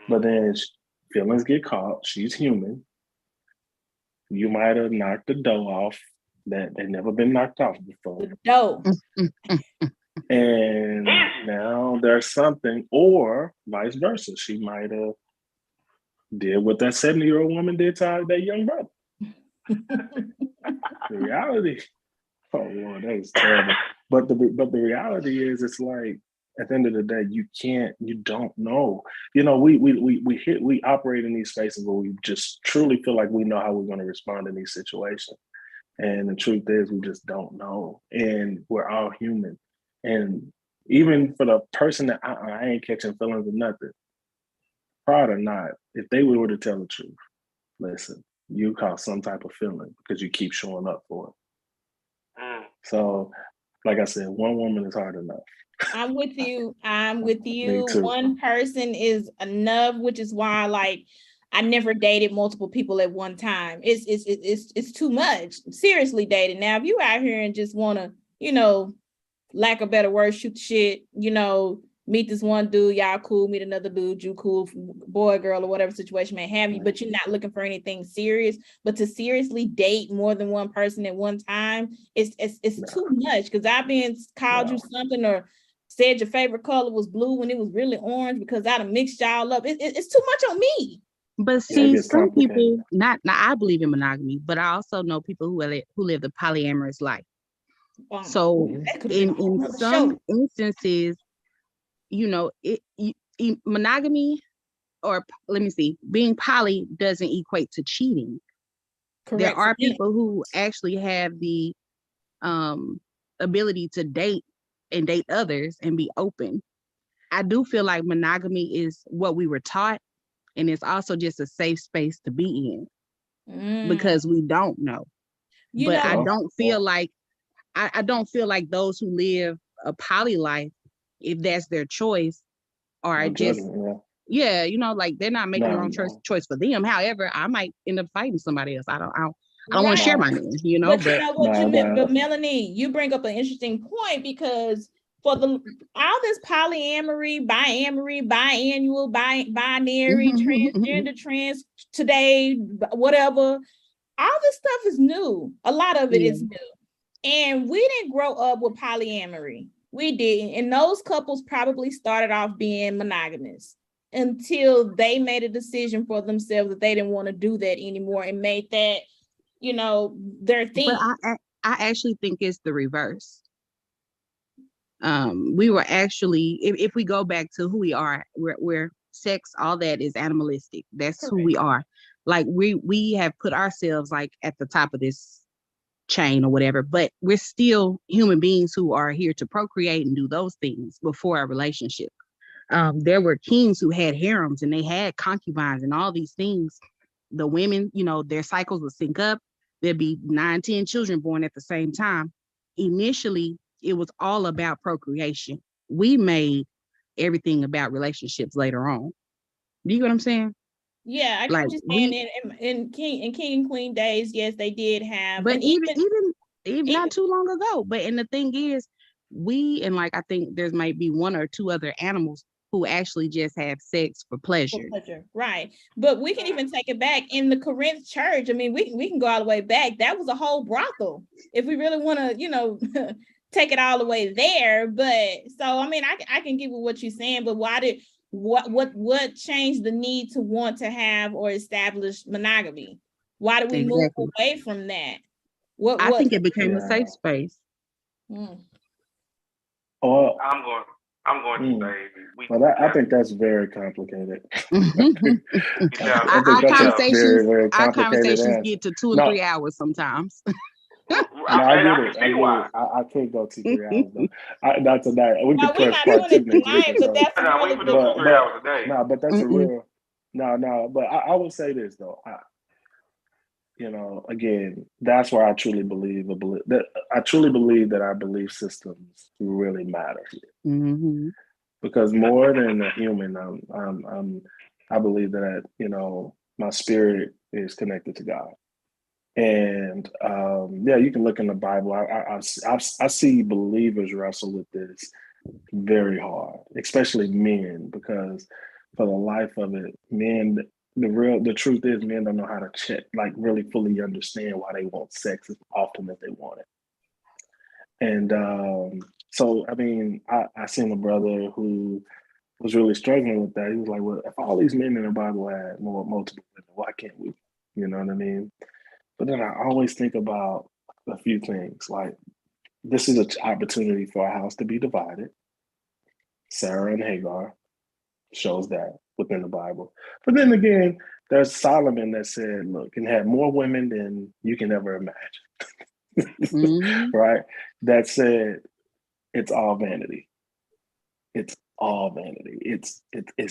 But then feelings get caught. She's human. You might have knocked the dough off that had never been knocked off before. The dough. And now there's something, or vice versa. She might have did what that 70-year-old woman did to that young brother. The reality, oh Lord, that is terrible. But the reality is, it's like at the end of the day, you don't know. You know, we operate in these spaces where we just truly feel like we know how we're going to respond in these situations, and the truth is, we just don't know, and we're all human. And even for the person that I ain't catching feelings or nothing, proud or not, if they were to tell the truth, listen, you cause some type of feeling because you keep showing up for it. So, like I said, one woman is hard enough. I'm with you. Me too. One person is enough, which is why, like, I never dated multiple people at one time. It's too much. Seriously dating. Now, if you out here and just want to, you know, lack of better word, shoot the shit, you know, meet this one dude, y'all cool, meet another dude, you cool, boy, girl, or whatever situation may have you, but you're not looking for anything serious. But to seriously date more than one person at one time, it's too much, because I've been called you something or said your favorite color was blue when it was really orange because I done mixed y'all up. It's too much on me. But see, some people, not I believe in monogamy, but I also know people who live the polyamorous life. So in some instances, you know, monogamy, or let me see, being poly doesn't equate to cheating. Correct. There are people who actually have the ability to date and date others and be open. I do feel like monogamy is what we were taught, and it's also just a safe space to be in because we don't know. I don't feel like I don't feel like those who live a poly life, if that's their choice, are just you know, like they're not making the wrong choice for them. However, I might end up fighting somebody else. I don't want to share my name, you know. But Melanie, you bring up an interesting point, because for all this polyamory, biannual, binary, transgender, trans today, whatever, all this stuff is new. A lot of it is new. And we didn't grow up with polyamory. We didn't. And those couples probably started off being monogamous until they made a decision for themselves that they didn't want to do that anymore and made that, you know, their thing. But I actually think it's the reverse. We were actually, if we go back to who we are, we're sex, all that is animalistic. That's correct. Who we are. Like we have put ourselves like at the top of this chain or whatever, but we're still human beings who are here to procreate and do those things before a relationship. There were kings who had harems and they had concubines and all these things. The women, you know, their cycles would sync up. There'd be 9-10 children born at the same time. Initially, it was all about procreation. We made everything about relationships later on. Do you get what I'm saying? Yeah, I get what you're saying. In King and Queen days, yes, they did have. But even not too long ago. But and the thing is, and like I think there might be one or two other animals who actually just have sex for pleasure. Right. But we can even take it back in the Corinth church. I mean, we can go all the way back. That was a whole brothel. If we really want to, you know, take it all the way there. But so I mean, I can get with what you're saying, but what changed the need to want to have or establish monogamy? Why did we move away from that? I think it became a safe space. Well, I'm going to say I think that's very complicated. Our conversations get to 2 or 3 hours sometimes. No, I get it. I can't go 2, 3 hours though. Not tonight. We can push part 2 next week. But that's we can do 2, 3 hours a day. No, but that's a real. No. But I will say this though. Again, that's where I truly believe that our belief systems really matter here. Because more than a human, I believe that my spirit is connected to God. And you can look in the Bible. I see believers wrestle with this very hard, especially men, because for the life of it, men, the truth is, men don't know how to check, like really fully understand why they want sex as often as they want it. And so, I mean, I seen a brother who was really struggling with that. He was like, well, if all these men in the Bible had multiple women, why can't we? You know what I mean? But then I always think about a few things, like this is an opportunity for a house to be divided. Sarah and Hagar shows that within the Bible. But then again, there's Solomon that said, look, can have more women than you can ever imagine. Right? That said, it's all vanity. It's all vanity. It's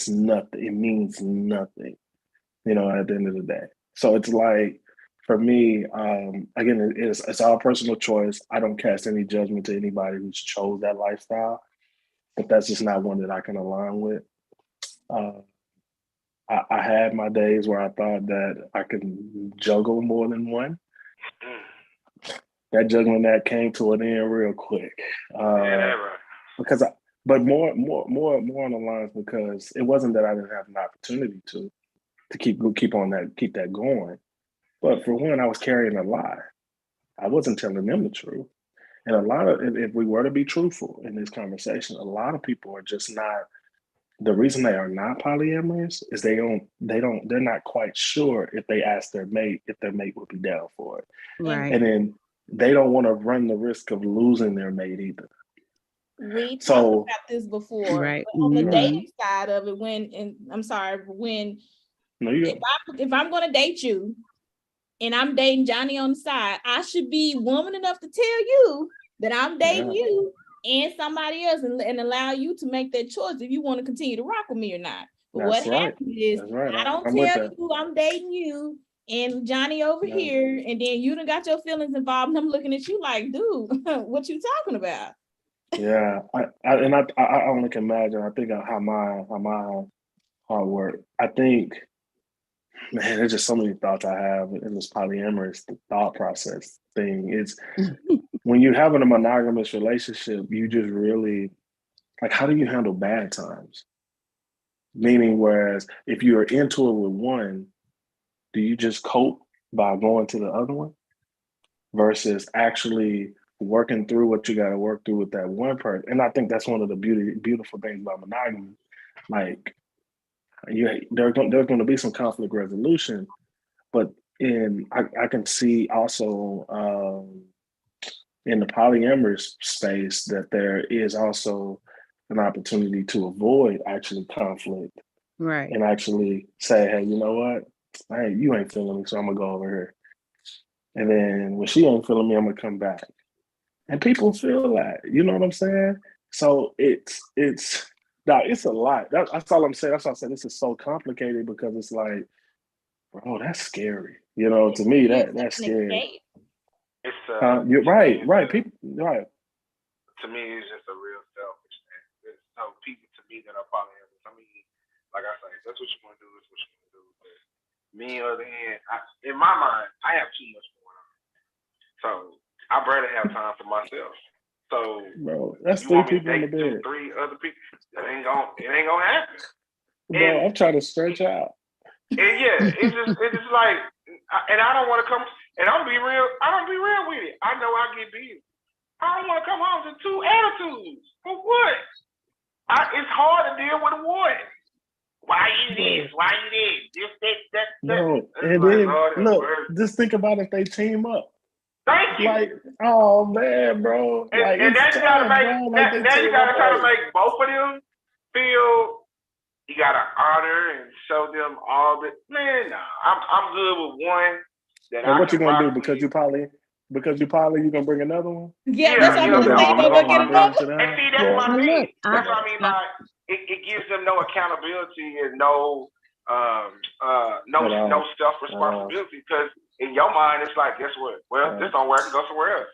nothing. It means nothing, at the end of the day. So it's like, for me, again, it's all personal choice. I don't cast any judgment to anybody who's chose that lifestyle, but that's just not one that I can align with. I had my days where I thought that I could juggle more than one. That juggling that came to an end real quick. Because but more on the lines, because it wasn't that I didn't have an opportunity to keep that going. But for one, I was carrying a lie. I wasn't telling them the truth. And a lot of, if we were to be truthful in this conversation, a lot of people are just not, the reason they are not polyamorous is they're not quite sure if they ask their mate, if their mate would be down for it. Right. And then they don't want to run the risk of losing their mate either. We talked about this before, right? But on the dating side of it, if I'm going to date you and I'm dating Johnny on the side, I should be woman enough to tell you that I'm dating you and somebody else, and allow you to make that choice if you want to continue to rock with me or not. But what happens is I don't tell you I'm dating you and Johnny over here, and then you done got your feelings involved, and I'm looking at you like, dude, what you talking about? Yeah, I only can imagine. I think how my heart work. I think, man, there's just so many thoughts I have in this polyamorous thought process thing. It's when you're having a monogamous relationship, you just really, like, how do you handle bad times? Meaning, whereas if you're into it with one, do you just cope by going to the other one versus actually working through what you got to work through with that one person? And I think that's one of the beautiful things about monogamy. Like, there's going to be some conflict resolution, but I can see also in the polyamorous space that there is also an opportunity to avoid actually conflict, right? And actually say, hey, you know what? Hey, you ain't feeling me, so I'm gonna go over here. And then when she ain't feeling me, I'm gonna come back. And people feel that, you know what I'm saying? So it's a lot. That's all I'm saying. That's why I said this is so complicated, because it's like, bro, that's scary. To me, that's scary. You're right. People, right. To me, it's just a real selfish thing. There's some people, to me, that are polyamorous. I mean, like I say, that's what you want to do. That's what you want to do. But me, on the other hand, in my mind, I have too much going on. So I'd rather have time for myself. So, bro, that's you 3 want me to people in the date bed. 3 other people? It ain't gonna happen. Bro, I'm trying to stretch out. And it's just like, and I don't want to come. And I'm be real. I don't be real with it. I know I get busy. I don't want to come home to 2 attitudes. For what? It's hard to deal with one. Why you this? Why you this? This, that. No, and then look, just think about if they team up. Thank you. Like, oh man, bro. Like, And it's then you gotta tough, make bro. Like, they now you take gotta my try to face. make both of them feel. You gotta honor and show them all the man. Nah, I'm good with one that And I what you can gonna do? rock Because with. you poly, you gonna bring another one? Yeah, Yeah, that's what you I'm know, gonna say. You You gonna go get gonna bring them to another? the and house? see, that's Yeah. my Well, thing. look, That's what I mean by it gives them no accountability and no no self responsibility because in your mind it's like, guess what? Well, this don't work, go somewhere else.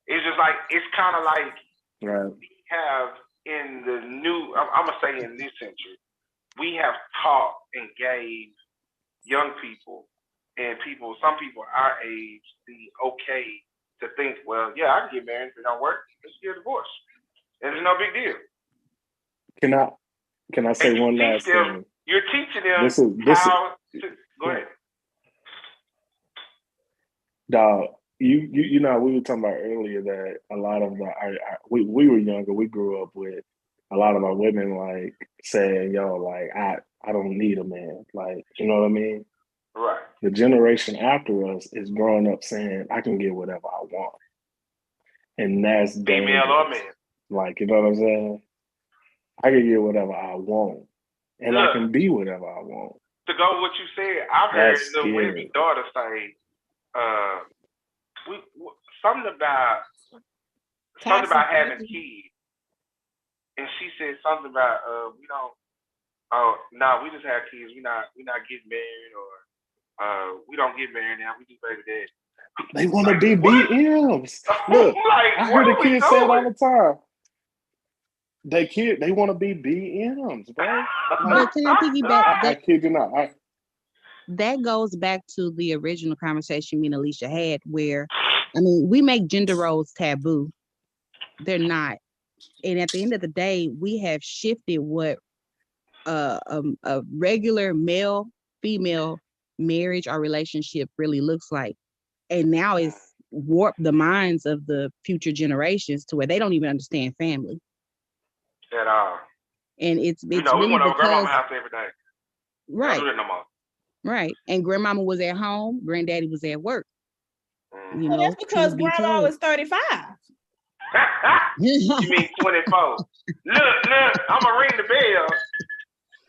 It's just like it's kind of like we have in the new. I'm gonna say in this century, we have taught and gave young people and some people our age, the okay to think, well, yeah, I can get married if it don't work. Let's get a divorce. And it's no big deal. Can I say one last thing? You're teaching them This is how to go ahead. Dog, you know, we were talking about earlier that a lot of we were younger, we grew up with a lot of our women like saying, yo, like I don't need a man. Like, you know what I mean? Right. The generation after us is growing up saying, I can get whatever I want. And that's dangerous. Female or man. Like, you know what I'm saying? I can get whatever I want. And I can be whatever I want. To go with what you said, I've heard the Whitney daughter say, something about having kids. And she said something about we don't we just have kids, we not getting married or we don't get married now, we just baby daddy. They want to be BMs. Look, like, I heard the kids say it all the time. They want to be BMs, bro. But can I piggyback? I kid you not. That goes back to the original conversation me and Alicia had, where, I mean, we make gender roles taboo. They're not. And at the end of the day, we have shifted what a regular male-female marriage or relationship really looks like. And now it's warped the minds of the future generations to where they don't even understand family. At all. And it's we really went over because grandmama's house every day. Right. Don't do that no more. Right. And grandmama was at home, granddaddy was at work. You know, that's because grandma was 35. You mean 24. Look, I'm gonna ring the bell.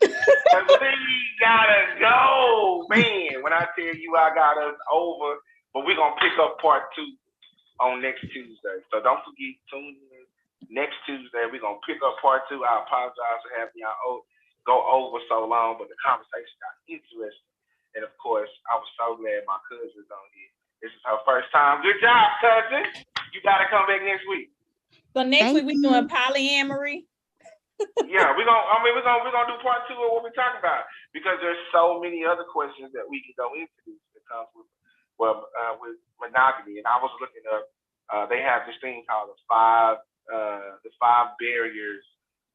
Cause we gotta go, man. When I tell you I got us over, but we're gonna pick up part 2 on next Tuesday. So don't forget, tune in next Tuesday. We're gonna pick up part 2. I apologize for having y'all go over so long, but the conversation got interesting. And of course, I was so glad my cousin's on here. This is her first time. Good job, cousin. You gotta come back next week. So next week we're doing polyamory. Yeah, we're gonna do part 2 of what we're talking about because there's so many other questions that we can go into that comes with monogamy. And I was looking up. They have this thing called the five barriers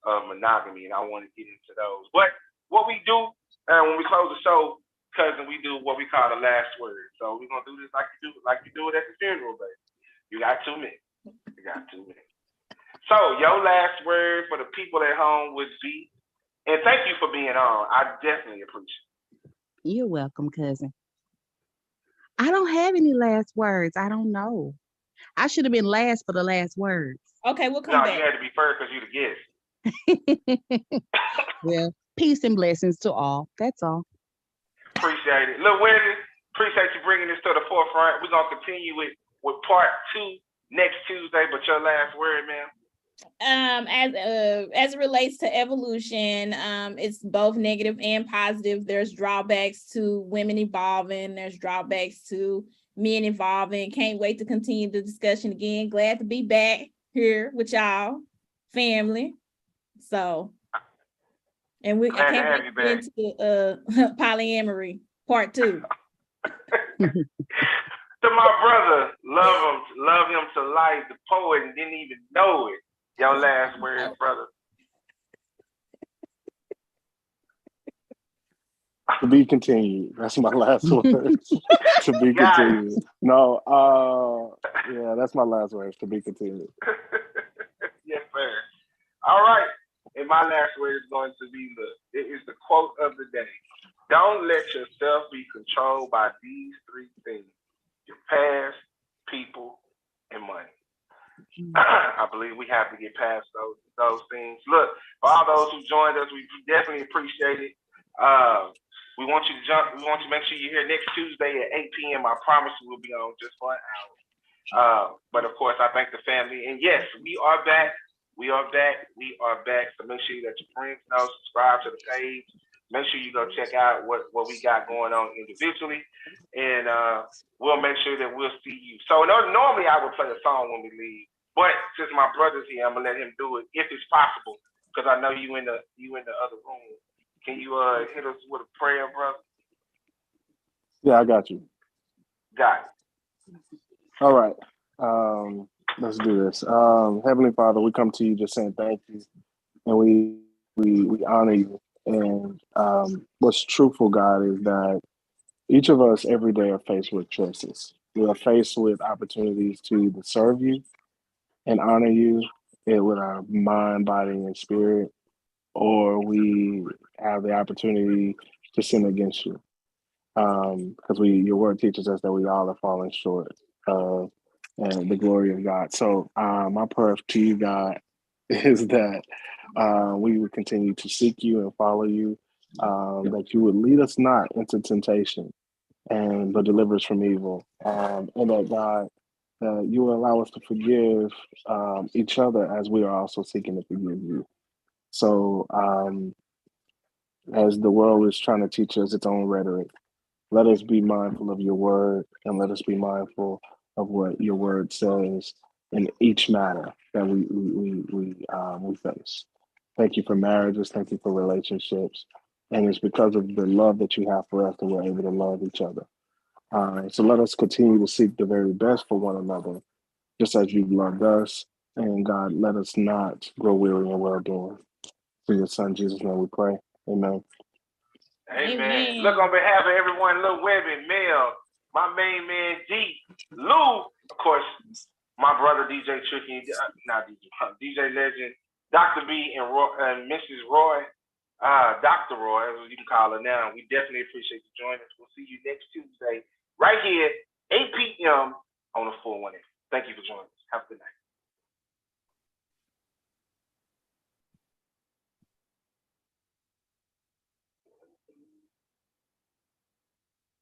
of monogamy, and I want to get into those. But what we do when we close the show, cousin, we do what we call the last word. So we're gonna do this like you do it at the funeral, baby. You got 2 minutes. So your last word for the people at home would be, and thank you for being on. I definitely appreciate it. You're welcome, cousin. I don't have any last words. I don't know. I should have been last for the last words. Okay, we'll come back. No, you had to be first because you're the guest. Well, peace and blessings to all. That's all. Appreciate it. Look, Wendy, appreciate you bringing this to the forefront. We're going to continue with part 2 next Tuesday, but your last word, ma'am. As it relates to evolution, it's both negative and positive. There's drawbacks to women evolving. There's drawbacks to men evolving. Can't wait to continue the discussion again. Glad to be back here with y'all, family. So, and I can't wait to get into polyamory part 2. To my brother, love him to life, the poet, and didn't even know it. Your last word, brother. To be continued. That's my last word. To be continued. No, yeah, that's my last word. To be continued. Yes, sir. All right. And my last word is going to be it is the quote of the day. Don't let yourself be controlled by these 3 things: your past, people, I believe we have to get past those things. Look, for all those who joined us, we definitely appreciate it. We want you to jump. We want you to make sure you're here next Tuesday at 8 p.m. I promise we'll be on just for an hour. But of course, I thank the family. And yes, we are back. We are back. We are back. So make sure you let your friends know. Subscribe to the page. Make sure you go check out what we got going on individually. And we'll make sure that we'll see you. So normally I would play a song when we leave. But since my brother's here, I'm gonna let him do it if it's possible. Because I know you in the other room. Can you hit us with a prayer, brother? Yeah, I got you. Got it. All right. Let's do this. Heavenly Father, we come to you just saying thank you, and we honor you. And what's truthful, God, is that each of us every day are faced with choices. We are faced with opportunities to either serve you and honor you with our mind, body, and spirit, or we have the opportunity to sin against you. Because your word teaches us that we all are falling short of the glory of God. So my prayer to you, God, is that we would continue to seek you and follow you, that you would lead us not into temptation, but deliver us from evil. And that, God, you will allow us to forgive each other as we are also seeking to forgive you. So as the world is trying to teach us its own rhetoric, let us be mindful of your word, and let us be mindful of what your word says in each matter that we face. Thank you for marriages. Thank you for relationships. And it's because of the love that you have for us that we're able to love each other. So let us continue to seek the very best for one another, just as you've loved us. And God, let us not grow weary in well doing. Through your son, Jesus' name we pray. Amen. Amen. Look, on behalf of everyone, Lil Webby, Mel, my main man, D, Lou, of course, my brother, DJ Tricky, not DJ Legend, Dr. B, and Mrs. Roy, Dr. Roy, as you can call her now. We definitely appreciate you joining us. We'll see you next Tuesday, right here, 8 p.m. on the 418. Thank you for joining us. Have a good night.